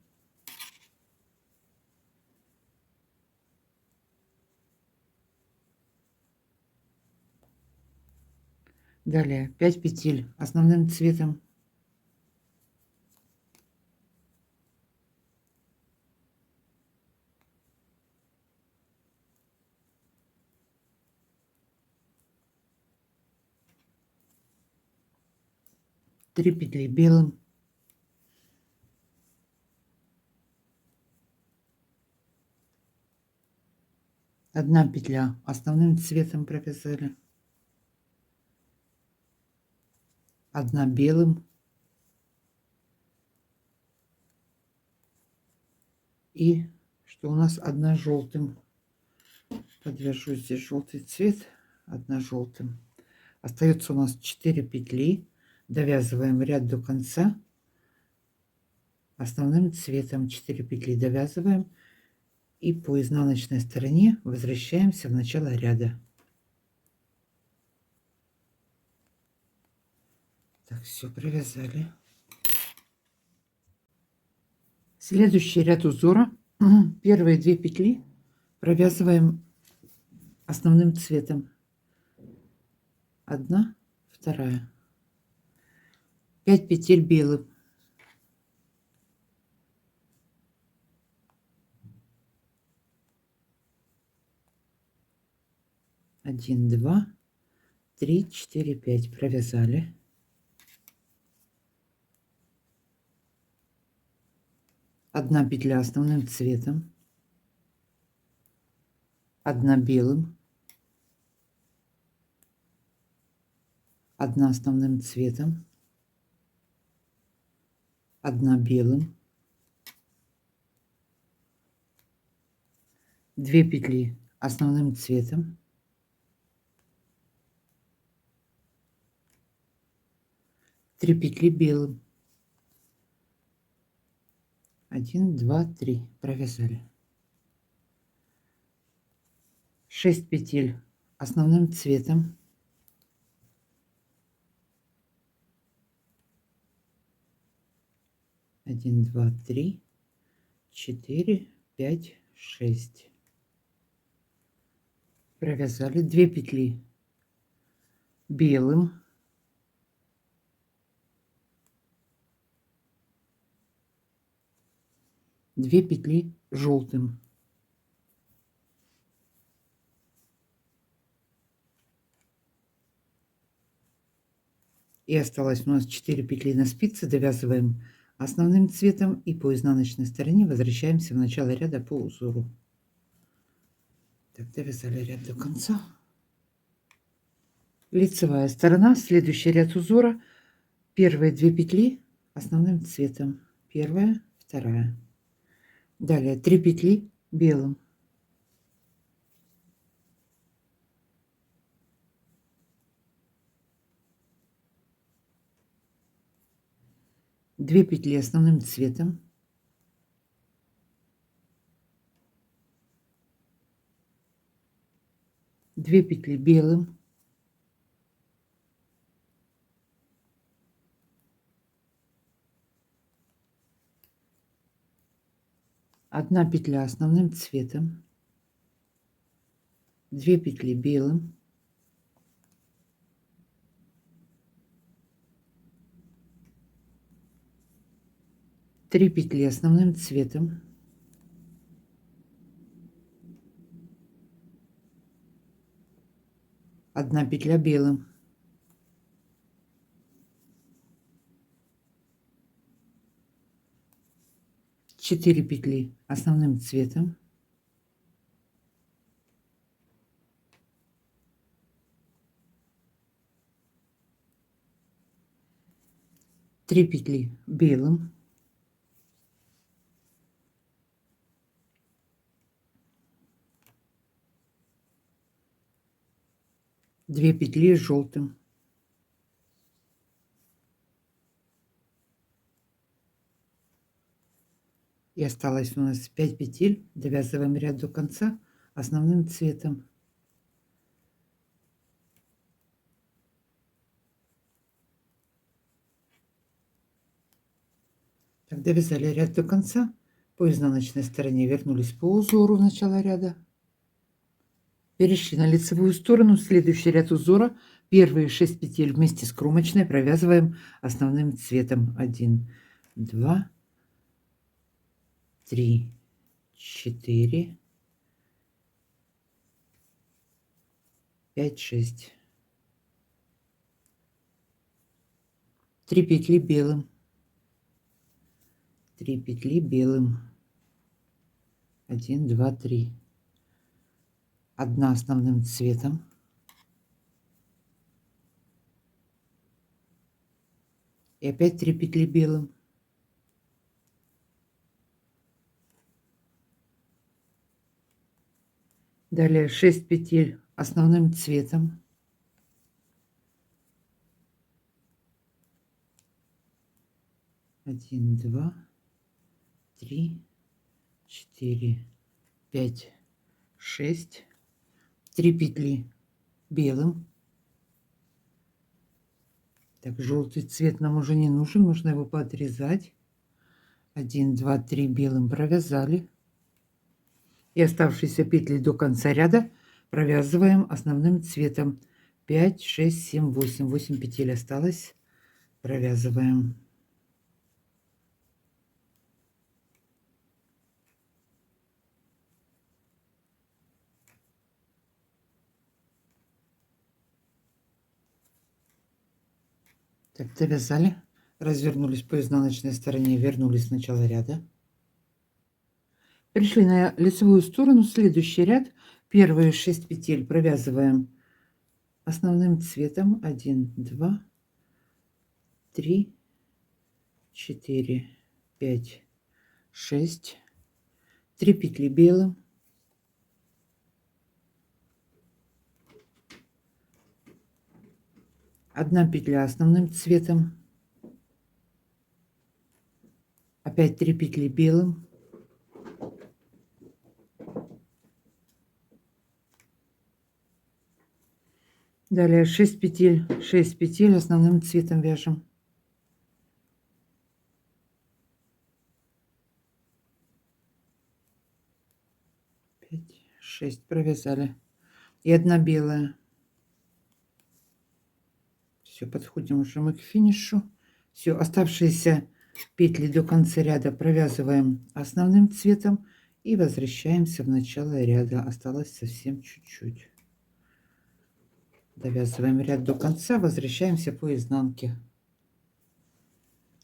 далее 5 петель основным цветом, три петли белым, одна петля основным цветом провязали, одна белым и что у нас одна желтым. Подвяжу здесь желтый цвет, одна желтым. Остается у нас 4 петли, довязываем ряд до конца основным цветом, 4 петли довязываем и по изнаночной стороне возвращаемся в начало ряда. Так, все провязали. Следующий ряд узора, первые 2 петли провязываем основным цветом, одна, вторая, 5 петель белым, один, два, три, четыре, пять провязали, одна петля основным цветом, одна белым, одна основным цветом, одна белым, 2 петли основным цветом, 3 петли белым, 1, 2, 3 провязали, 6 петель основным цветом, 1, 2, 3, 4, 5, 6 провязали, 2 петли белым, 2 петли желтым, И осталось у нас 4 петли на спице. Довязываем основным цветом и по изнаночной стороне возвращаемся в начало ряда по узору. Так, довязали ряд до конца. Лицевая сторона, следующий ряд узора. Первые 2 петли основным цветом. Первая, вторая. Далее 3 петли белым. Две петли основным цветом. Две петли белым. Одна петля основным цветом. 2 петли белым. Три петли основным цветом. Одна петля белым. Четыре петли основным цветом. Три петли белым. Две петли желтым. И осталось у нас 5 петель. Довязываем ряд до конца основным цветом. Так, довязали ряд до конца. По изнаночной стороне вернулись по узору в начало ряда. Перешли на лицевую сторону. Следующий ряд узора. Первые 6 петель вместе с кромочной провязываем основным цветом. 1, 2, 3, 4, 5, 6. 3 петли белым. 3 петли белым. 1, 2, 3. Одна основным цветом. И опять 3 петли белым. Далее 6 петель основным цветом. Один, два, три, 4, 5, 6. 3 петли белым. Так, желтый цвет нам уже не нужен, нужно его подрезать. 1, 2, 3 белым провязали. И оставшиеся петли до конца ряда провязываем основным цветом. 5, 6, 7, 8. 8 петель осталось. Провязываем. Так, довязали. Развернулись по изнаночной стороне, вернулись в начало ряда. Пришли на лицевую сторону. Следующий ряд. Первые 6 петель провязываем основным цветом. 1, 2, 3, 4, 5, 6. 3 петли белым. Одна петля основным цветом. Опять 3 петли белым. Далее 6 петель. 6 петель основным цветом вяжем. 5, 6 провязали. И одна белая. Все, подходим уже мы к финишу. Все, оставшиеся петли до конца ряда провязываем основным цветом и возвращаемся в начало ряда. Осталось совсем чуть-чуть. Довязываем ряд до конца, возвращаемся по изнанке.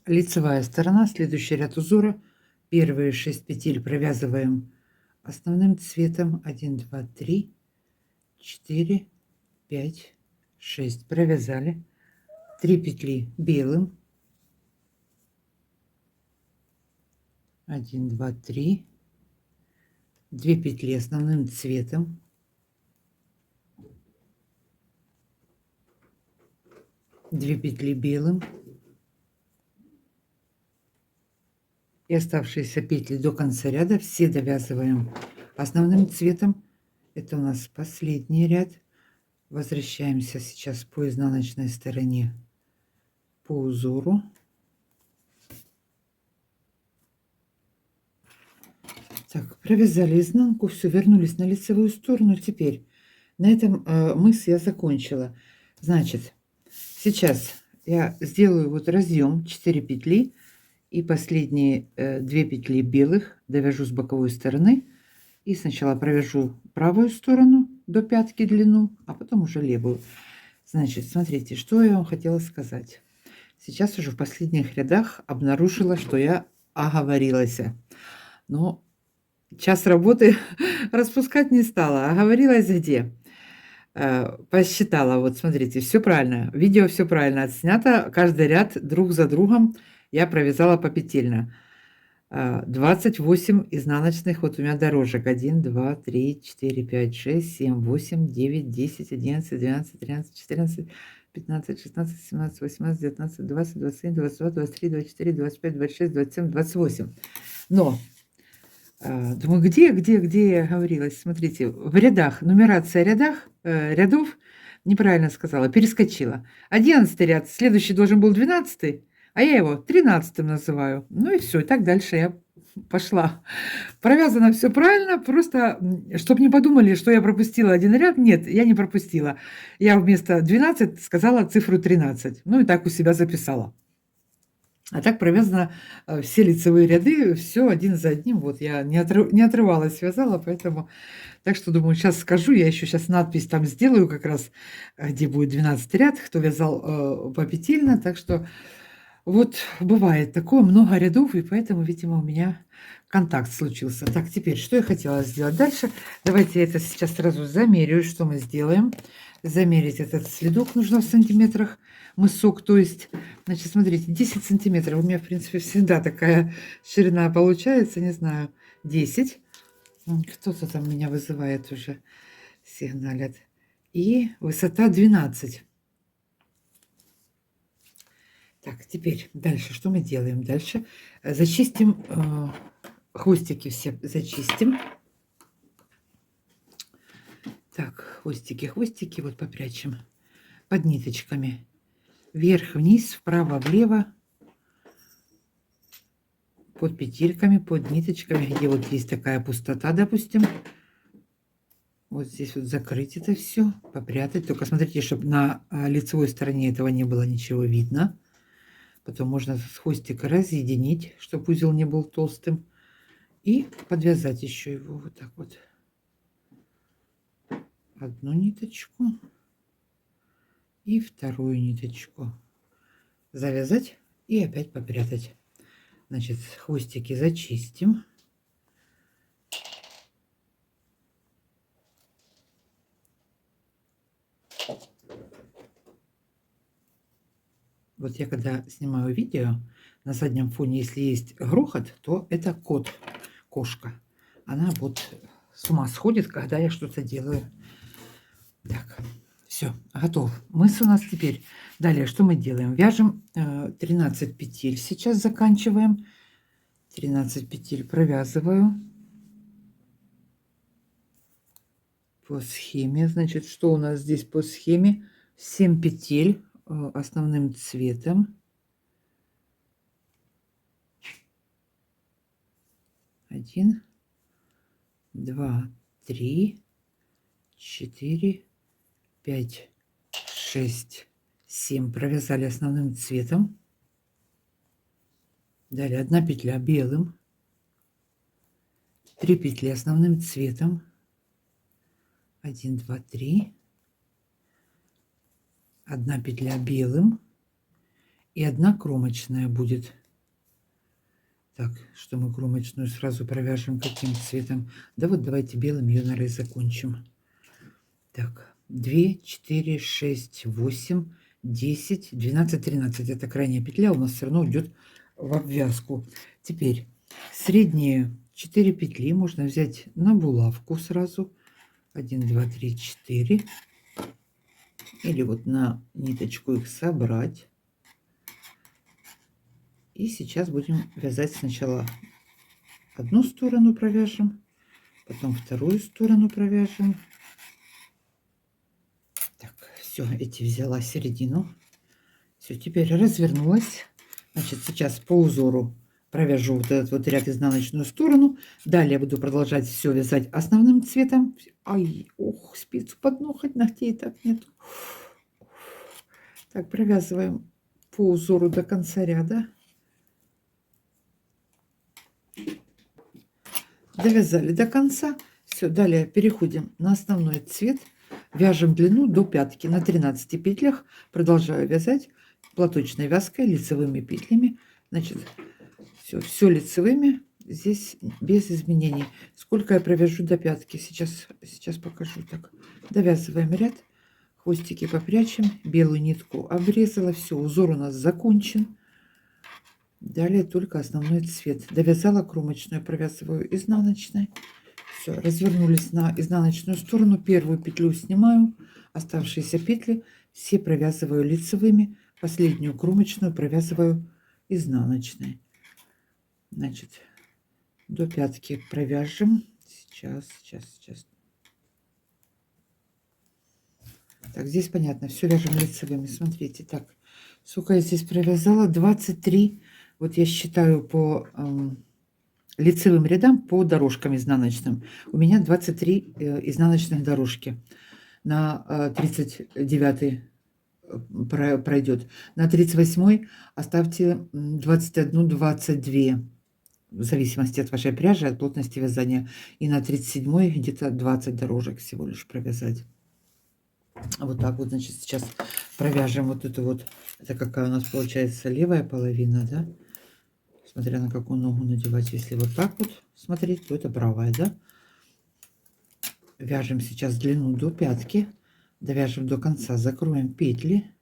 Лицевая сторона, следующий ряд узора. Первые 6 петель провязываем основным цветом. 1, 2, 3, 4, 5, 6. Провязали. 3 петли белым. 1, 2, 3. 2 петли основным цветом. 2 петли белым. И оставшиеся петли до конца ряда все довязываем основным цветом. Это у нас последний ряд. Возвращаемся сейчас по изнаночной стороне по узору. Так, провязали изнанку, все, вернулись на лицевую сторону. Теперь на этом мыс я закончила. Значит, сейчас я сделаю вот разъем 4 петли и последние 2 петли белых довяжу с боковой стороны. И сначала провяжу правую сторону до пятки длину, а потом уже левую. Значит, смотрите, что я вам хотела сказать. Сейчас уже в последних рядах обнаружила, что я оговорилась. Но час работы распускать не стала. Оговорилась где? Посчитала, вот смотрите, все правильно. Видео все правильно отснято. Каждый ряд друг за другом я провязала попетельно. 28 изнаночных вот у меня дорожек. 1, 2, 3, 4, 5, 6, 7, 8, 9, 10, 11, 12, 13, 14, 15, 16, 17, 18, 19, 20, 21, 22, 23, 24, 25, 26, 27, 28. Но, думаю, где я говорилась? Смотрите, в рядах, нумерация рядов, неправильно сказала, перескочила. 11 ряд, следующий должен был 12, а я его 13-м называю. Ну и все, и так дальше я пошла. Провязано все правильно, просто, чтобы не подумали, что я пропустила один ряд. Нет, я не пропустила. Я вместо 12 сказала цифру 13. Ну и так у себя записала. А так провязано все лицевые ряды, все один за одним. Вот я не отрывалась, вязала, поэтому... Так что, думаю, сейчас скажу, я еще сейчас надпись там сделаю как раз, где будет 12 ряд, кто вязал попетельно. Так что вот бывает такое, много рядов, и поэтому, видимо, у меня контакт случился. Так, теперь, что я хотела сделать дальше? Давайте я это сейчас сразу замерю, что мы сделаем. Замерить этот следок нужно в сантиметрах, мысок, то есть, значит, смотрите, 10 сантиметров. У меня, в принципе, всегда такая ширина получается, не знаю, 10. Кто-то там меня вызывает уже, сигналят. И высота 12. Так, теперь дальше что мы делаем? Дальше зачистим, хвостики все зачистим. Так, хвостики вот попрячем под ниточками. Вверх-вниз, вправо-влево, под петельками, под ниточками, где вот есть такая пустота, допустим. Вот здесь вот закрыть это все, попрятать. Только смотрите, чтобы на лицевой стороне этого не было ничего видно. Потом можно с хвостика разъединить, чтобы узел не был толстым. И подвязать еще его вот так вот. Одну ниточку и вторую ниточку. Завязать и опять попрятать. Значит, хвостики зачистим. Вот я когда снимаю видео, на заднем фоне, если есть грохот, то это кот, кошка. Она вот с ума сходит, когда я что-то делаю. Так, все, готов. Мыс у нас теперь. Далее, что мы делаем? Вяжем 13 петель. Сейчас заканчиваем. 13 петель провязываю. По схеме. Значит, что у нас здесь по схеме? 7 петель основным цветом. 1, 2, 3, 4, 5, 6, 7. Провязали основным цветом. Далее 1 петля белым. 3 петли основным цветом. 1, 2, 3. Одна петля белым и одна кромочная будет. Так, что мы кромочную сразу провяжем каким цветом? Да вот давайте белым ее, наверное, закончим. Так, 2, 4, 6, 8, 10, 12, 13. Это крайняя петля у нас все равно идет в обвязку. Теперь средние 4 петли можно взять на булавку сразу. 1, 2, 3, 4. Или вот на ниточку их собрать. И сейчас будем вязать сначала одну сторону провяжем, потом вторую сторону провяжем. Так, все, эти взяла середину. Все, теперь развернулась. Значит, сейчас по узору провяжу вот этот вот ряд изнаночную сторону. Далее буду продолжать все вязать основным цветом. Ай, ох, спицу поднохать, ногтей так нет. Так, провязываем по узору до конца ряда. Довязали до конца. Все, далее переходим на основной цвет. Вяжем длину до пятки на 13 петлях. Продолжаю вязать платочной вязкой, лицевыми петлями. Значит, все лицевыми. Здесь без изменений. Сколько я провяжу до пятки? Сейчас покажу. Так, довязываем ряд. Хвостики попрячем. Белую нитку обрезала. Все, узор у нас закончен. Далее только основной цвет. Довязала кромочную, провязываю изнаночной. Все, развернулись на изнаночную сторону. Первую петлю снимаю. Оставшиеся петли все провязываю лицевыми. Последнюю кромочную провязываю изнаночной. Значит, до пятки провяжем. Сейчас. Так, здесь понятно. Все вяжем лицевыми. Смотрите, так. Сколько я здесь провязала? 23. Вот я считаю по лицевым рядам, по дорожкам изнаночным. У меня 23 изнаночных дорожки. На 39 пройдет. На 38 оставьте 21-22. В зависимости от вашей пряжи, от плотности вязания. И на 37 где-то 20 дорожек всего лишь провязать. Вот так вот, значит, сейчас провяжем вот эту вот. Это какая у нас получается левая половина, да? Смотря на какую ногу надевать. Если вот так вот смотреть, то это правая, да? Вяжем сейчас длину до пятки. Довяжем до конца. Закроем петли.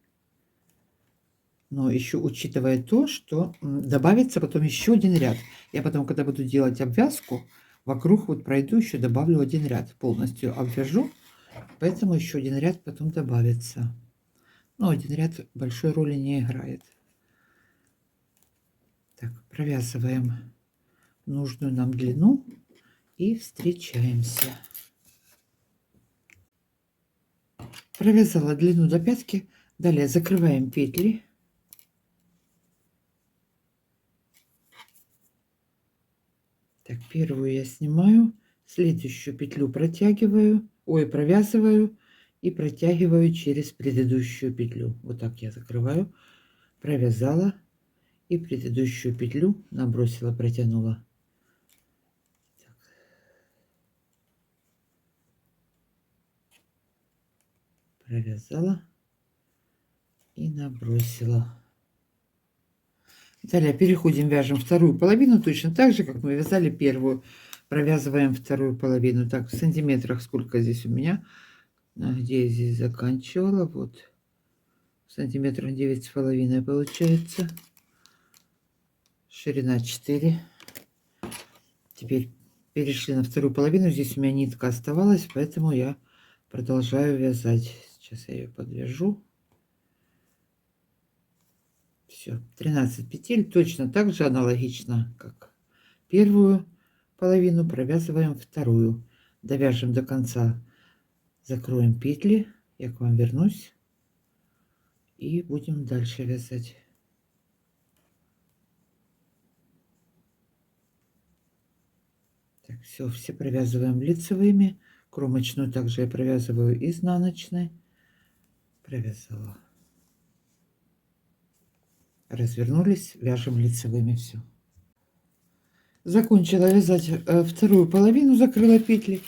Но еще учитывая то, что добавится потом еще один ряд. Я потом, когда буду делать обвязку, вокруг вот пройду, еще добавлю один ряд. Полностью обвяжу. Поэтому еще один ряд потом добавится. Но один ряд большой роли не играет. Так, провязываем нужную нам длину и встречаемся. Провязала длину до пятки. Далее закрываем петли. Так, первую я снимаю, следующую петлю протягиваю, провязываю и протягиваю через предыдущую петлю. Вот так я закрываю, провязала и предыдущую петлю набросила, протянула. Так. Провязала и набросила. Далее переходим, вяжем вторую половину, точно так же, как мы вязали первую. Провязываем вторую половину. Так, в сантиметрах сколько здесь у меня? Где я здесь заканчивала? Вот. В сантиметрах 9,5 получается. Ширина 4. Теперь перешли на вторую половину. Здесь у меня нитка оставалась, поэтому я продолжаю вязать. Сейчас я ее подвяжу. Все, 13 петель, точно так же аналогично, как первую половину, провязываем вторую. Довяжем до конца, закроем петли, я к вам вернусь и будем дальше вязать. Так, все провязываем лицевыми, кромочную также я провязываю изнаночной. Провязала. Развернулись, вяжем лицевыми все. Закончила вязать вторую половину, закрыла петли.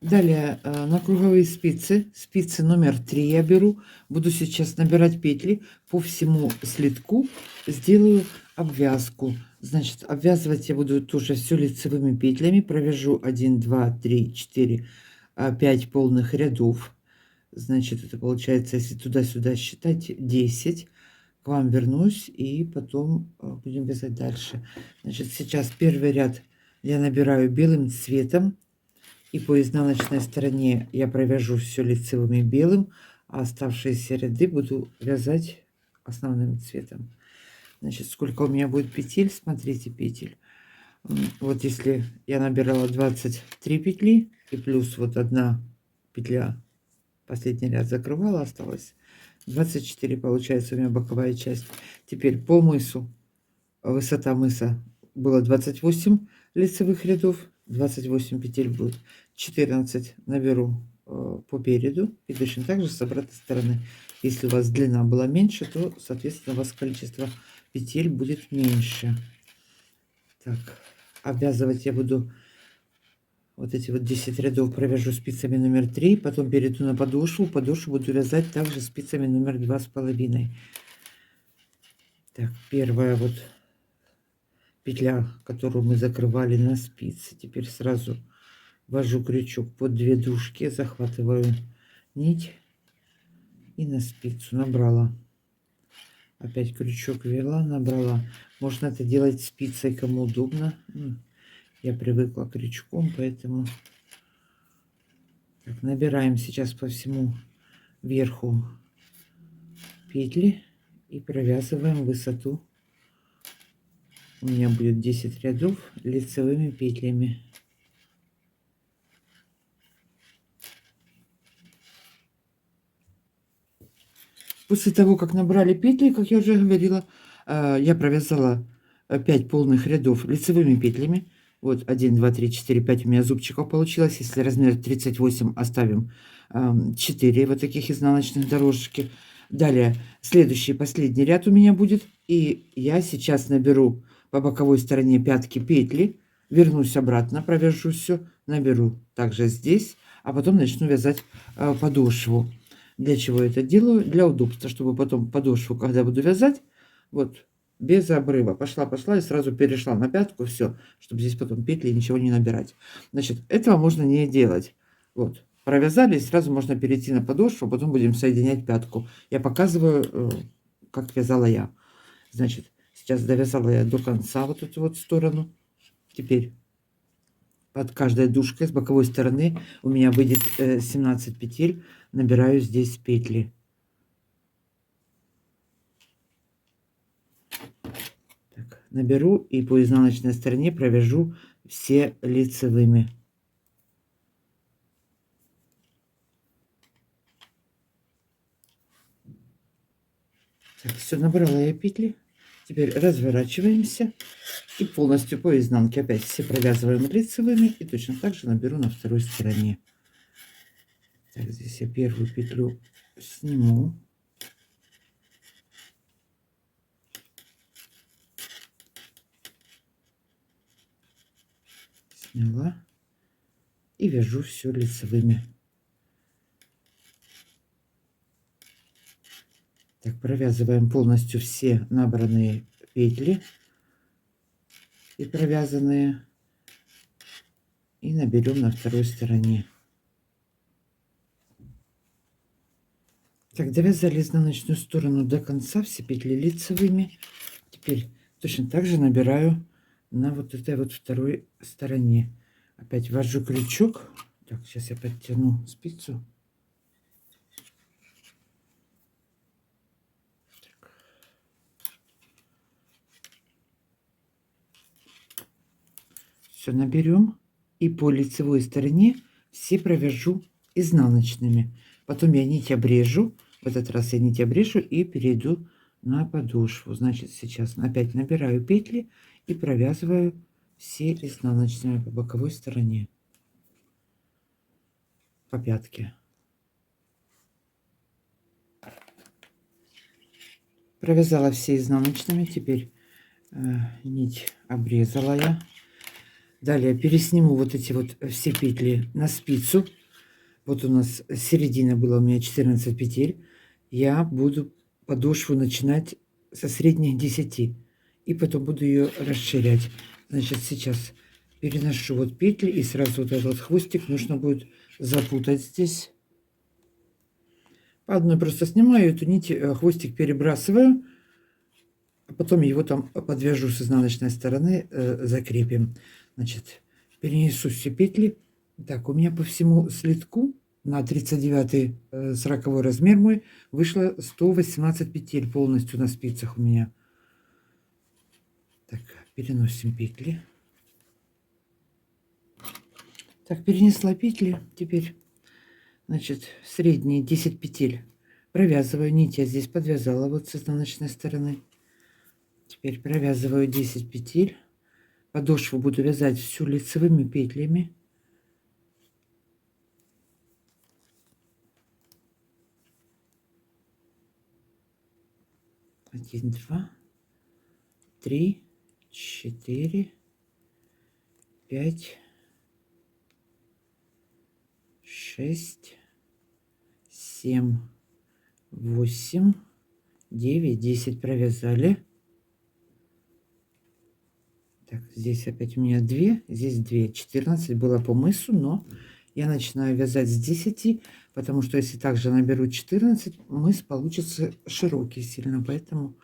Далее на круговые спицы номер 3 я беру. Буду сейчас набирать петли по всему слитку. Сделаю обвязку. Значит, обвязывать я буду тоже все лицевыми петлями. Провяжу 1, 2, 3, 4, 5 полных рядов. Значит, это получается, если туда-сюда считать, 10. К вам вернусь и потом будем вязать дальше. Значит, сейчас первый ряд я набираю белым цветом. И по изнаночной стороне я провяжу все лицевым и белым, а оставшиеся ряды буду вязать основным цветом. Значит, сколько у меня будет петель, смотрите, петель. Вот если я набирала 23 петли и плюс вот одна петля, последний ряд закрывала, осталось 24, получается у меня боковая часть. Теперь по мысу, высота мыса было 28 лицевых рядов, 28 петель будет, 14 наберу по переду и точно так же с обратной стороны. Если у вас длина была меньше, то соответственно у вас количество петель будет меньше. Так, обвязывать я буду вот эти вот 10 рядов, провяжу спицами номер 3, потом перейду на подошву буду вязать также спицами номер 2,5. Так, первая вот петля, которую мы закрывали на спице. Теперь сразу ввожу крючок под 2 дужки, захватываю нить и на спицу набрала. Опять крючок ввела, набрала. Можно это делать спицей, кому удобно. Я привыкла крючком, поэтому так, набираем сейчас по всему верху петли и провязываем высоту. У меня будет 10 рядов лицевыми петлями. После того, как набрали петли, как я уже говорила, я провязала 5 полных рядов лицевыми петлями. Вот 1, 2, 3, 4, 5 у меня зубчиков получилось. Если размер 38, оставим 4 вот таких изнаночных дорожки. Далее следующий, последний ряд у меня будет. И я сейчас наберу по боковой стороне пятки петли. Вернусь обратно, провяжу все. Наберу также здесь. А потом начну вязать подошву. Для чего это делаю? Для удобства, чтобы потом подошву, когда буду вязать, вот без обрыва. Пошла и сразу перешла на пятку, все, чтобы здесь потом петли ничего не набирать. Значит, этого можно не делать. Вот, провязали, сразу можно перейти на подошву, потом будем соединять пятку. Я показываю, как вязала я. Значит, сейчас довязала я до конца вот эту вот сторону. Теперь под каждой дужкой с боковой стороны у меня выйдет 17 петель. Набираю здесь петли. Так, наберу и по изнаночной стороне провяжу все лицевыми. Так, все, набрала я петли. Теперь разворачиваемся и полностью по изнанке опять все провязываем лицевыми и точно так же наберу на второй стороне. Так, здесь я первую петлю сниму. Сняла и вяжу все лицевыми. Так, провязываем полностью все набранные петли и провязанные, и наберем на второй стороне. Так, довязали изнаночную сторону до конца, все петли лицевыми. Теперь точно так же набираю на вот этой вот второй стороне. Опять ввожу крючок. Так, сейчас я подтяну спицу. Все наберем и по лицевой стороне все провяжу изнаночными. Потом я нить обрежу. В этот раз я нить обрежу и перейду на подошву. Значит, сейчас опять набираю петли и провязываю все изнаночными по боковой стороне, по пятке. Провязала все изнаночными. Теперь нить обрезала я. Далее пересниму вот эти вот все петли на спицу. Вот у нас середина была у меня 14 петель. Я буду подошву начинать со средних 10. И потом буду ее расширять. Значит, сейчас переношу вот петли. И сразу вот этот хвостик нужно будет запутать здесь. По одной просто снимаю эту нить, хвостик перебрасываю. А потом его там подвяжу с изнаночной стороны, закрепим. Значит, перенесу все петли. Так, у меня по всему слитку на 39 40 размер мой вышло 118 петель полностью на спицах у меня. Так, переносим петли. Так, перенесла петли. Теперь, значит, средние 10 петель провязываю. Нить я здесь подвязала вот с изнаночной стороны. Теперь провязываю 10 петель. Подошву буду вязать всю лицевыми петлями. Один, два, три, 4, 5, 6, 7, 8, 9, 10 провязали. Так, здесь опять у меня 2, здесь 2, 14 было по мысу, но я начинаю вязать с 10, потому что если также наберу 14, мыс получится широкий сильно, поэтому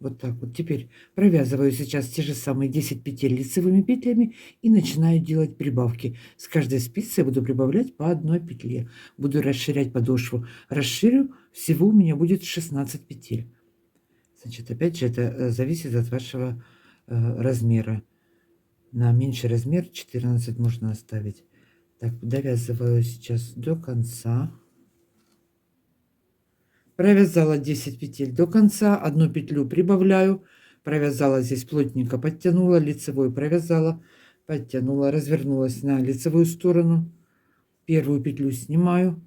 вот так вот. Теперь провязываю сейчас те же самые 10 петель лицевыми петлями и начинаю делать прибавки. С каждой спицы я буду прибавлять по одной петле. Буду расширять подошву. Расширю, всего у меня будет 16 петель. Значит, опять же, это зависит от вашего размера. На меньший размер 14 можно оставить. Так, довязываю сейчас до конца. Провязала 10 петель до конца, одну петлю прибавляю, провязала здесь плотненько, подтянула, лицевой провязала, подтянула, развернулась на лицевую сторону, первую петлю снимаю,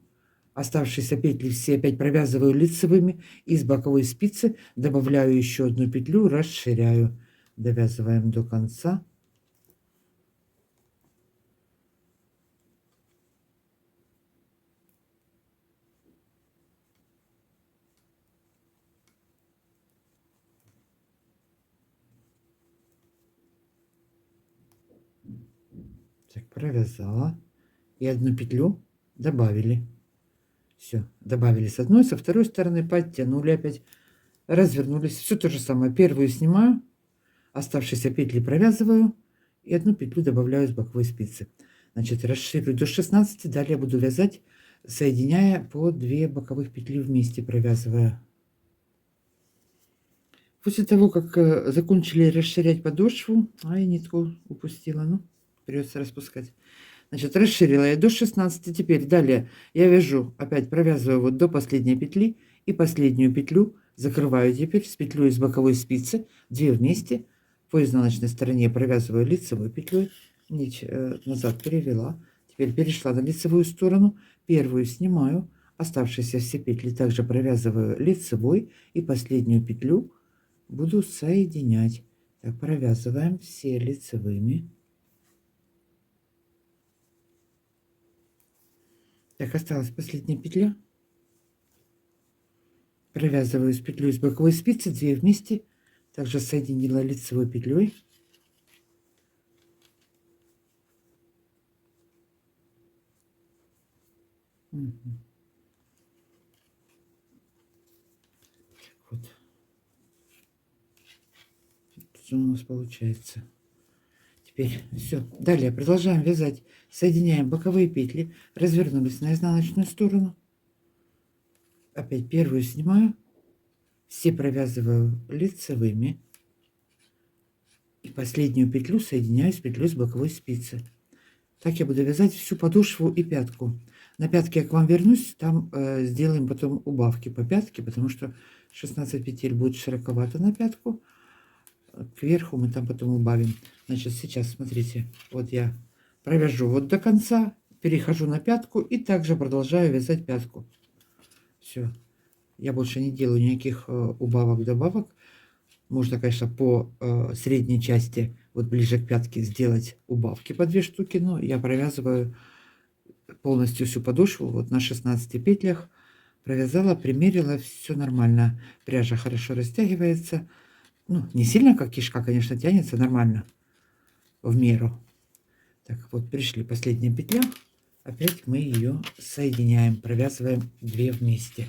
оставшиеся петли все опять провязываю лицевыми, и с боковой спицы добавляю еще одну петлю, расширяю, довязываем до конца. Так, провязала. И одну петлю добавили. Все, добавили с одной, со второй стороны, подтянули опять, развернулись. Все то же самое. Первую снимаю, оставшиеся петли провязываю и одну петлю добавляю с боковой спицы. Значит, расширю до 16, далее буду вязать, соединяя по 2 боковых петли вместе, провязывая. После того, как закончили расширять подошву, я нитку упустила, ну, придется распускать. Значит, расширила я до 16. Теперь далее я вяжу, опять провязываю вот до последней петли и последнюю петлю закрываю теперь с петлей из боковой спицы, 2 вместе. По изнаночной стороне провязываю лицевой петлей, нить назад перевела. Теперь перешла на лицевую сторону, первую снимаю, оставшиеся все петли также провязываю лицевой и последнюю петлю буду соединять. Так, провязываем все лицевыми. Так, осталась последняя петля. Провязываю с петлей с боковой спицы 2 вместе. Также соединила лицевой петлей. Угу. Вот. Что у нас получается? Теперь все. Далее продолжаем вязать. Соединяем боковые петли. Развернулись на изнаночную сторону. Опять первую снимаю. Все провязываю лицевыми. И последнюю петлю соединяю с петлей с боковой спицы. Так я буду вязать всю подошву и пятку. На пятке я к вам вернусь, там сделаем потом убавки по пятке, потому что 16 петель будет широковато на пятку. Кверху мы там потом убавим. Значит, сейчас смотрите, вот я провяжу вот до конца, перехожу на пятку и также продолжаю вязать пятку. Все, я больше не делаю никаких убавок-добавок. Можно, конечно, по средней части вот ближе к пятке сделать убавки по 2 штуки, но я провязываю полностью всю подошву вот на 16 петлях. Провязала, примерила, все нормально. Пряжа хорошо растягивается. Ну, не сильно, как кишка, конечно, тянется, нормально, в меру. Так, вот пришли, последняя петля. Опять мы ее соединяем, провязываем 2 вместе.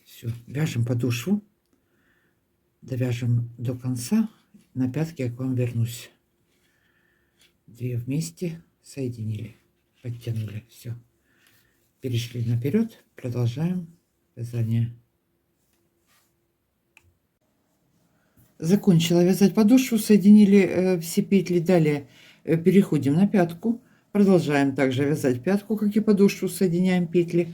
Все, вяжем подошву, довяжем до конца. На пятке я к вам вернусь. 2 вместе соединили, подтянули, все. Перешли наперед, продолжаем вязание. Закончила вязать подошву, соединили все петли. Далее переходим на пятку, продолжаем также вязать пятку, как и подошву, соединяем петли.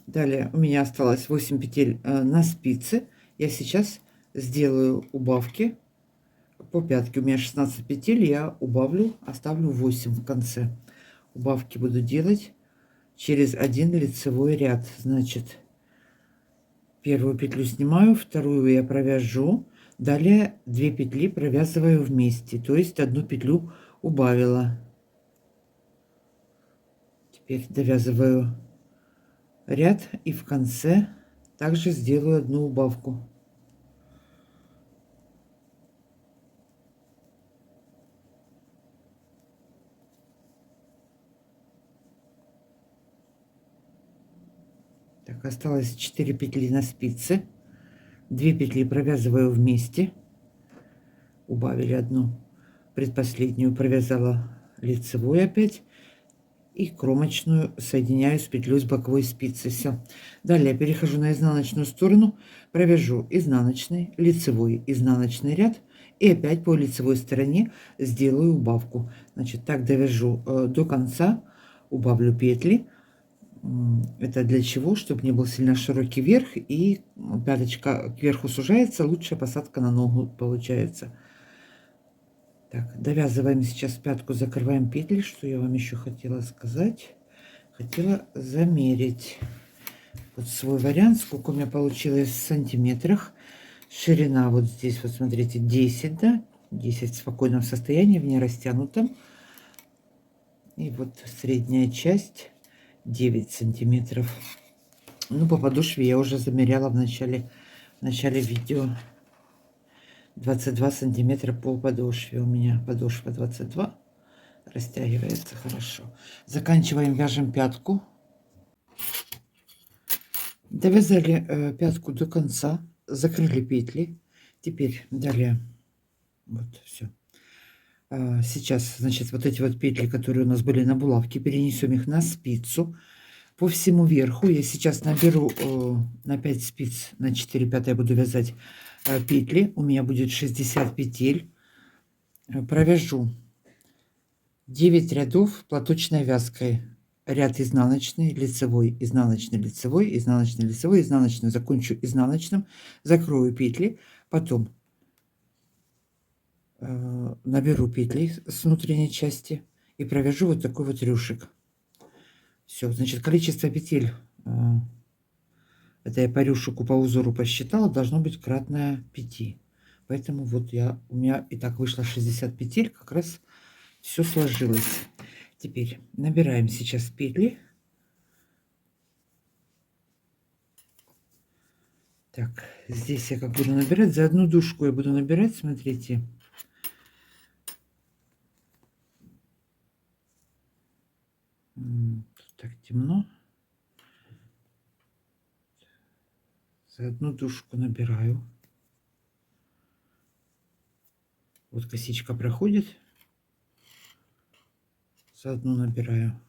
Далее у меня осталось 8 петель на спице. Я сейчас сделаю убавки по пятке. У меня 16 петель, я убавлю, оставлю 8 в конце. Убавки буду делать через один лицевой ряд. Значит, первую петлю снимаю, вторую я провяжу, далее 2 петли провязываю вместе, то есть одну петлю убавила. Теперь довязываю ряд и в конце также сделаю одну убавку. Так, осталось 4 петли на спице, 2 петли провязываю вместе, убавили одну, предпоследнюю провязала лицевую опять и кромочную соединяю с петлей с боковой спицы. Все. Далее перехожу на изнаночную сторону, провяжу изнаночный, лицевой, изнаночный ряд и опять по лицевой стороне сделаю убавку. Значит, так довяжу до конца, убавлю петли. Это для чего? Чтобы не был сильно широкий верх и пяточка кверху сужается, лучшая посадка на ногу получается. Так, довязываем сейчас пятку, закрываем петли. Что я вам еще хотела сказать? Хотела замерить вот свой вариант, сколько у меня получилось в сантиметрах. Ширина вот здесь, вот смотрите, 10, да? 10 в спокойном состоянии, в нерастянутом. И вот средняя часть 9 сантиметров. Ну, по подошве я уже замеряла в начале видео. 22 сантиметра по подошве у меня. Подошва 22. Растягивается хорошо. Заканчиваем, вяжем пятку. Довязали пятку до конца. Закрыли петли. Теперь далее. Вот все. Сейчас, значит, вот эти вот петли, которые у нас были на булавке, перенесем их на спицу. По всему верху я сейчас наберу на 5 спиц, на 4 пятая буду вязать петли. У меня будет 60 петель. Провяжу 9 рядов платочной вязкой. Ряд изнаночный, лицевой, изнаночный, лицевой, изнаночный, лицевой, изнаночный. Закончу изнаночным, закрою петли, потом наберу петли с внутренней части и провяжу вот такой вот рюшик. Все, значит, количество петель, это я по рюшику, по узору посчитала, должно быть кратное 5. Поэтому вот у меня и так вышло 60 петель, как раз все сложилось. Теперь набираем сейчас петли. Так, здесь я как буду набирать, за одну дужку я буду набирать, смотрите. Тут так темно. За одну дужку набираю. Вот косичка проходит. За одну набираю.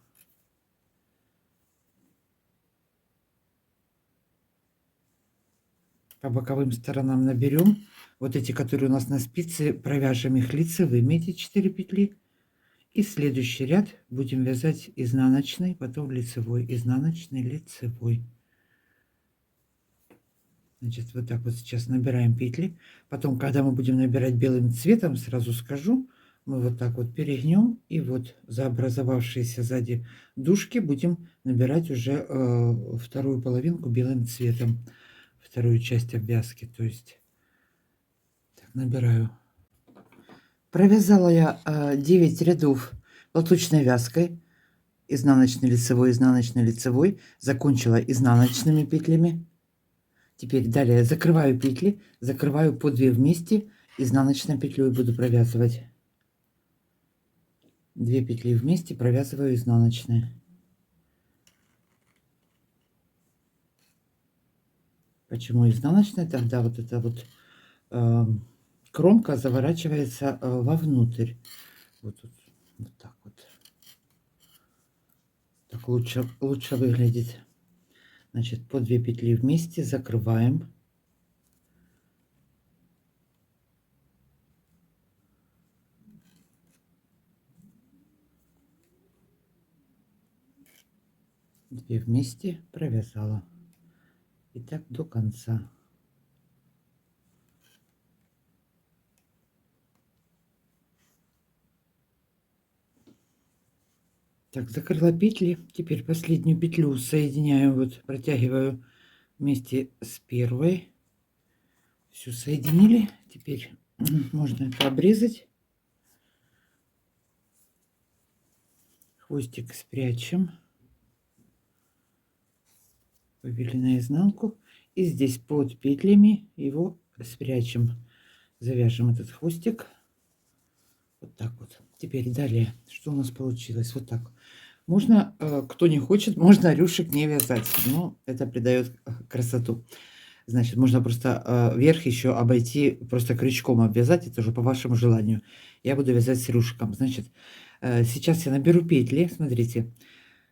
По боковым сторонам наберем. Вот эти, которые у нас на спице, провяжем их лицевыми, эти 4 петли. И следующий ряд будем вязать изнаночный, потом лицевой, изнаночный, лицевой. Значит, вот так вот сейчас набираем петли. Потом, когда мы будем набирать белым цветом, сразу скажу, мы вот так вот перегнем. И вот за образовавшиеся сзади дужки будем набирать уже вторую половинку белым цветом. Вторую часть обвязки. То есть набираю. Провязала я 9 рядов платочной вязкой, изнаночный, лицевой, закончила изнаночными петлями. Теперь далее закрываю петли, закрываю по 2 вместе, изнаночной петлей буду провязывать. 2 петли вместе провязываю изнаночные. Почему изнаночная? Тогда вот эта вот кромка заворачивается вовнутрь. Вот, вот так вот. Так лучше выглядит. Значит, по 2 петли вместе закрываем. Две вместе провязала. И так до конца. Так, закрыла петли. Теперь последнюю петлю соединяю, вот протягиваю вместе с первой. Все соединили. Теперь можно это обрезать. Хвостик спрячем. Вывели наизнанку. И здесь под петлями его спрячем. Завяжем этот хвостик. Вот так вот. Теперь далее, что у нас получилось? Вот так. Можно, кто не хочет, можно рюшек не вязать. Но это придает красоту. Значит, можно просто верх еще обойти, просто крючком обвязать. Это уже по вашему желанию. Я буду вязать с рюшиком. Значит, сейчас я наберу петли, смотрите,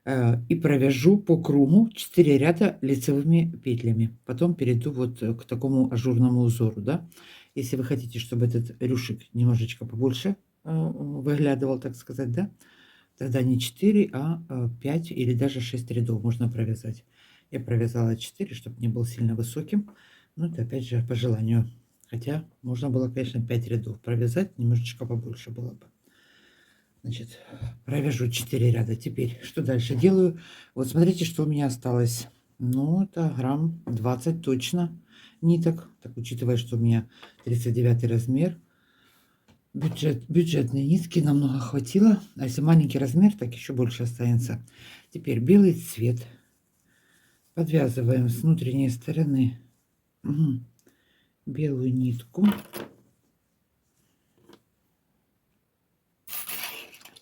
и провяжу по кругу 4 ряда лицевыми петлями. Потом перейду вот к такому ажурному узору, да. Если вы хотите, чтобы этот рюшик немножечко побольше выглядывал, так сказать, да, тогда не 4, а 5 или даже 6 рядов можно провязать. Я провязала 4, чтобы не был сильно высоким. Но это опять же по желанию. Хотя можно было, конечно, 5 рядов провязать, немножечко побольше было бы. Значит, провяжу 4 ряда. Теперь, что дальше делаю? Вот смотрите, что у меня осталось. Ну, это грамм 20 точно ниток. Так, учитывая, что у меня 39 размер. Бюджетные нитки намного хватило. А если маленький размер, так еще больше останется. Теперь белый цвет. Подвязываем с внутренней стороны белую нитку.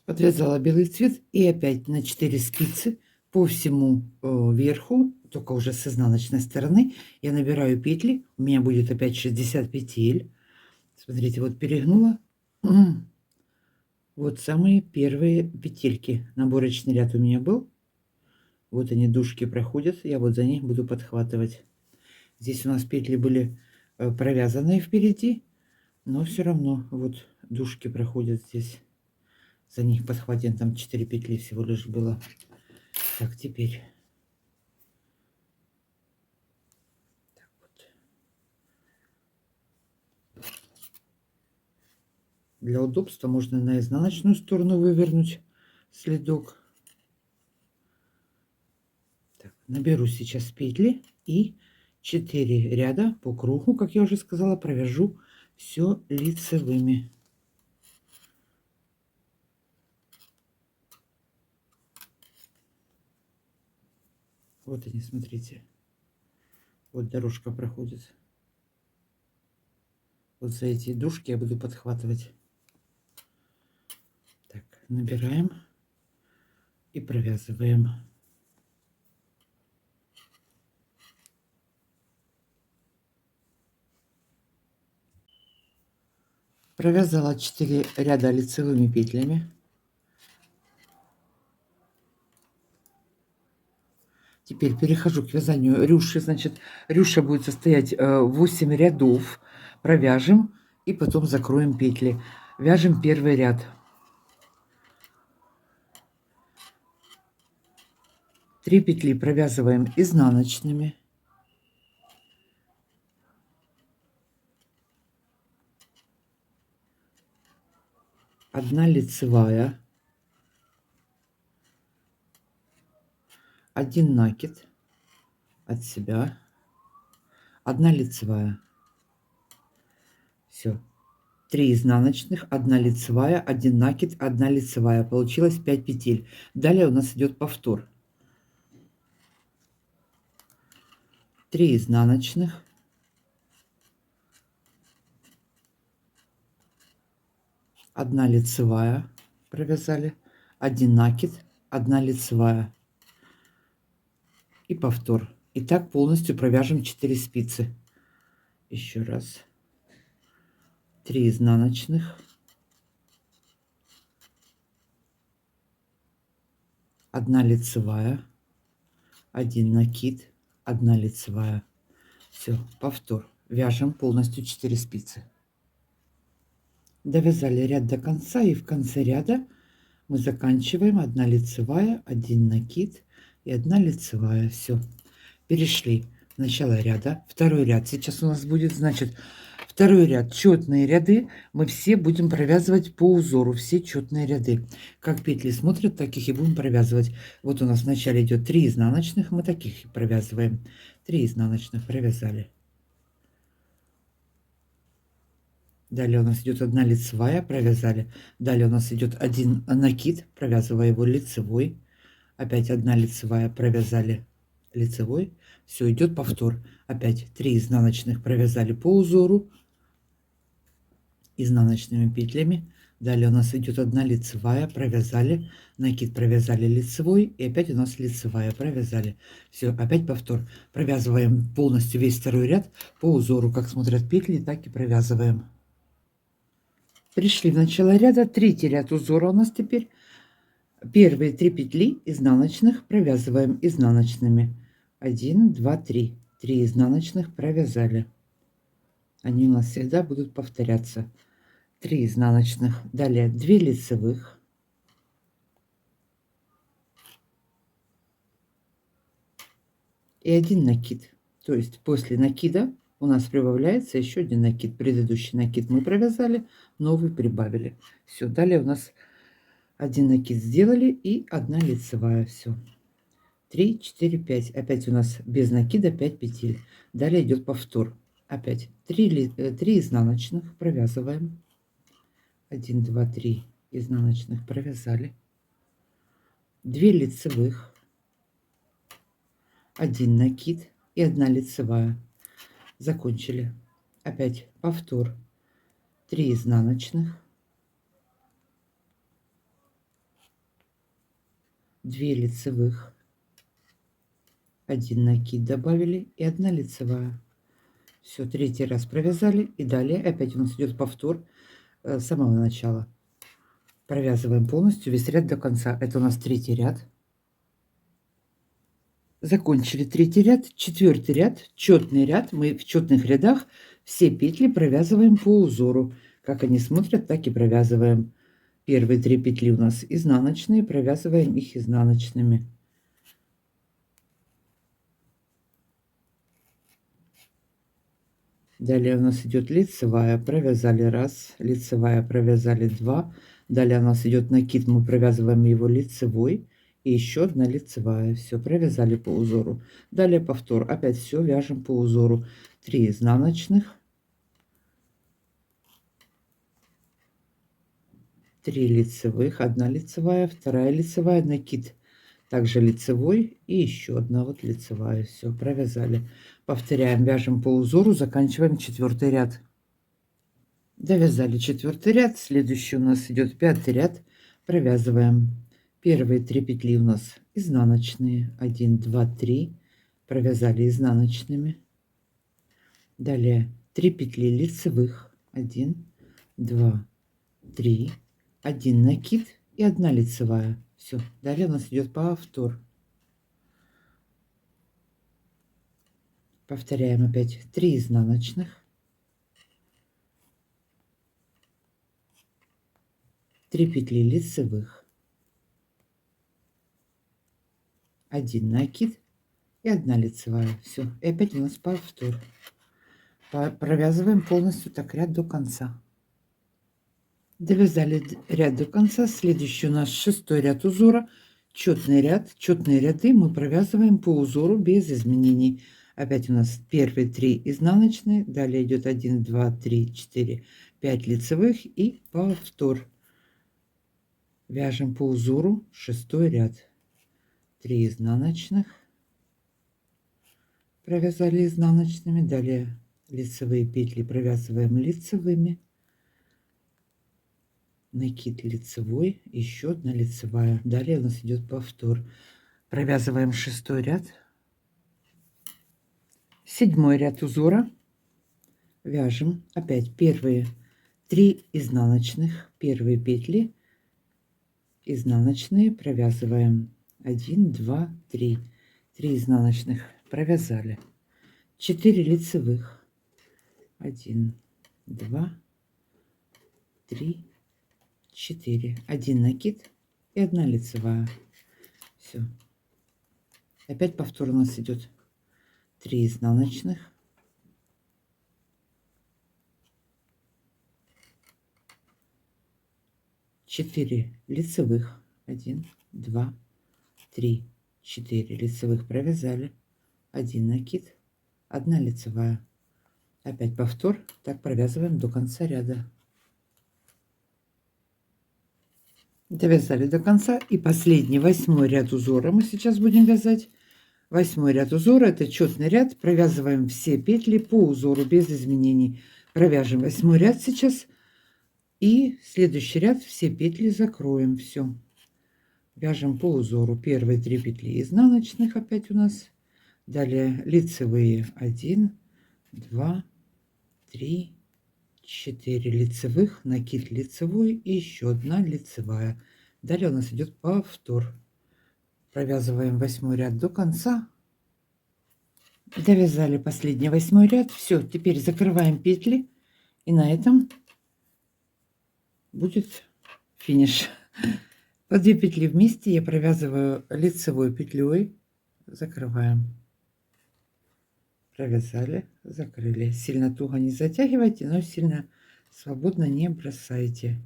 Подвязала белый цвет и опять на 4 спицы по всему верху, только уже с изнаночной стороны, я набираю петли. У меня будет опять 60 петель. Смотрите, вот перегнула. Вот самые первые петельки. Наборочный ряд у меня был. Вот они, дужки проходят. Я вот за них буду подхватывать. Здесь у нас петли были провязанные впереди, но все равно вот дужки проходят здесь. За них подхватим, там 4 петли всего лишь было. Так, теперь. Так вот. Для удобства можно на изнаночную сторону вывернуть следок. Так, наберу сейчас петли и 4 ряда по кругу, как я уже сказала, провяжу все лицевыми. Вот они, смотрите. Вот дорожка проходит. Вот за эти дужки я буду подхватывать. Так, набираем и провязываем. Провязала 4 ряда лицевыми петлями. Теперь перехожу к вязанию рюши. Значит, рюша будет состоять 8 рядов. Провяжем и потом закроем петли. Вяжем первый ряд. 3 петли провязываем изнаночными. Одна лицевая. Один накид от себя. Одна лицевая. Все. 3 изнаночных, 1 лицевая, 1 накид, 1 лицевая. Получилось 5 петель. Далее у нас идет повтор. 3 изнаночных, 1 лицевая, провязали, 1 накид, 1 лицевая и повтор. И так полностью провяжем 4 спицы. Еще раз. 3 изнаночных, 1 лицевая, 1 накид, 1 лицевая. Все, повтор. Вяжем полностью 4 спицы. Довязали ряд до конца, и в конце ряда мы заканчиваем 1 лицевая, 1 накид и 1 лицевая. Все, перешли в начало ряда. Второй ряд сейчас у нас будет, значит, второй ряд, четные ряды, мы все будем провязывать по узору, все четные ряды. Как петли смотрят, таких и будем провязывать. Вот у нас вначале идет 3 изнаночных, мы таких и провязываем. 3 изнаночных провязали. Далее у нас идет 1 лицевая, провязали. Далее у нас идет 1 накид, провязывая его лицевой. Опять 1 лицевая, провязали лицевой. Все, идет повтор. Опять 3 изнаночных провязали по узору изнаночными петлями. Далее у нас идет 1 лицевая, провязали, накид провязали лицевой, и опять у нас лицевая, провязали. Все, опять повтор. Провязываем полностью весь второй ряд по узору, как смотрят петли, так и провязываем. Пришли в начало ряда, третий ряд узора у нас теперь. Первые 3 петли изнаночных провязываем изнаночными. 1, 2, 3. 3 изнаночных провязали. Они у нас всегда будут повторяться. 3 изнаночных. Далее 2 лицевых. И 1 накид. То есть после накида у нас прибавляется еще 1 накид. Предыдущий накид мы провязали, новый прибавили. Все, далее у нас 1 накид сделали и 1 лицевая. Все. 3, 4, 5. Опять у нас без накида 5 петель. Далее идет повтор. Опять 3 изнаночных провязываем. 1, 2, 3 изнаночных провязали. 2 лицевых. 1 накид и 1 лицевая. Закончили. Опять повтор. 3 изнаночных. 2 лицевых. 1 накид добавили и 1 лицевая. Все, третий раз провязали, и далее опять у нас идет повтор с самого начала. Провязываем полностью весь ряд до конца. Это у нас третий ряд. Закончили третий ряд, четвертый ряд, четный ряд. Мы в четных рядах все петли провязываем по узору. Как они смотрят, так и провязываем. Первые 3 петли у нас изнаночные, провязываем их изнаночными. Далее у нас идет лицевая, провязали 1, лицевая, провязали 2. Далее у нас идет накид, мы провязываем его лицевой. И еще 1 лицевая. Все, провязали по узору. Далее повтор. Опять все вяжем по узору. 3 изнаночных. 3 лицевых. 1 лицевая, 2 лицевая, накид. Также лицевой и еще 1 вот лицевая. Все, провязали. Повторяем, вяжем по узору, заканчиваем 4 ряд. Довязали 4 ряд. Следующий у нас идет 5 ряд. Провязываем. Первые 3 петли у нас изнаночные. 1, 2, 3. Провязали изнаночными. Далее 3 петли лицевых. 1, 2, 3. 1 накид и 1 лицевая. Все. Далее у нас идет повтор. Повторяем опять 3 изнаночных. 3 петли лицевых. 1 накид и 1 лицевая. Все. И опять у нас повтор. Провязываем полностью так ряд до конца. Довязали ряд до конца. Следующий у нас 6 ряд узора. Четный ряд. Четные ряды мы провязываем по узору без изменений. Опять у нас первые 3 изнаночные. Далее идет 1, 2, 3, 4, 5 лицевых и повтор. Вяжем по узору 6 ряд. 3 изнаночных. Провязали изнаночными. Далее лицевые петли провязываем лицевыми. Накид лицевой, еще одна лицевая. Далее у нас идет повтор. Провязываем 6 ряд. 7 ряд узора. Вяжем опять первые 3 изнаночных, первые петли изнаночные провязываем 1, 2, 3. 3 изнаночных провязали. 4 лицевых. 1, 2, 3, 4. 1 накид и 1 лицевая. Все. Опять повтор у нас идет. 3 изнаночных. 4 лицевых. 1, 2, 3, 4 лицевых провязали. 1 накид, 1 лицевая. Опять повтор. Так провязываем до конца ряда. Довязали до конца. И последний 8 ряд узора мы сейчас будем вязать. 8 ряд узора — это четный ряд. Провязываем все петли по узору без изменений. Провяжем 8 ряд сейчас. И следующий ряд все петли закроем. Все. Вяжем по узору. Первые 3 петли изнаночных опять у нас. Далее лицевые 1, 2, 3, 4 лицевых, накид лицевой и еще 1 лицевая. Далее у нас идет повтор. Провязываем 8 ряд до конца. Довязали последний 8 ряд. Все, теперь закрываем петли. И на этом будет финиш. По 2 петли вместе я провязываю лицевой петлей. Закрываем. Провязали, закрыли. Сильно туго не затягивайте, но сильно свободно не бросайте.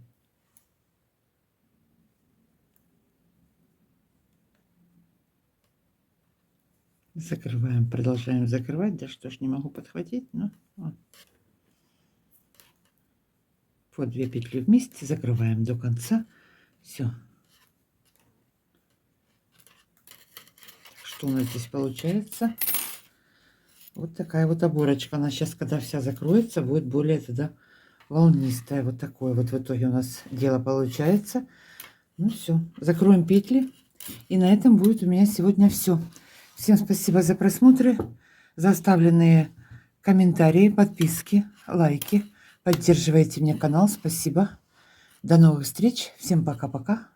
Закрываем, продолжаем закрывать. Да что ж, не могу подхватить, но вот. По 2 петли вместе закрываем до конца. Все. Что у нас здесь получается? Вот такая вот оборочка. Она сейчас, когда вся закроется, будет более тогда волнистая. Вот такое вот в итоге у нас дело получается. Ну все, закроем петли. И на этом будет у меня сегодня все. Всем спасибо за просмотры, за оставленные комментарии, подписки, лайки. Поддерживайте мне канал. Спасибо. До новых встреч. Всем пока-пока.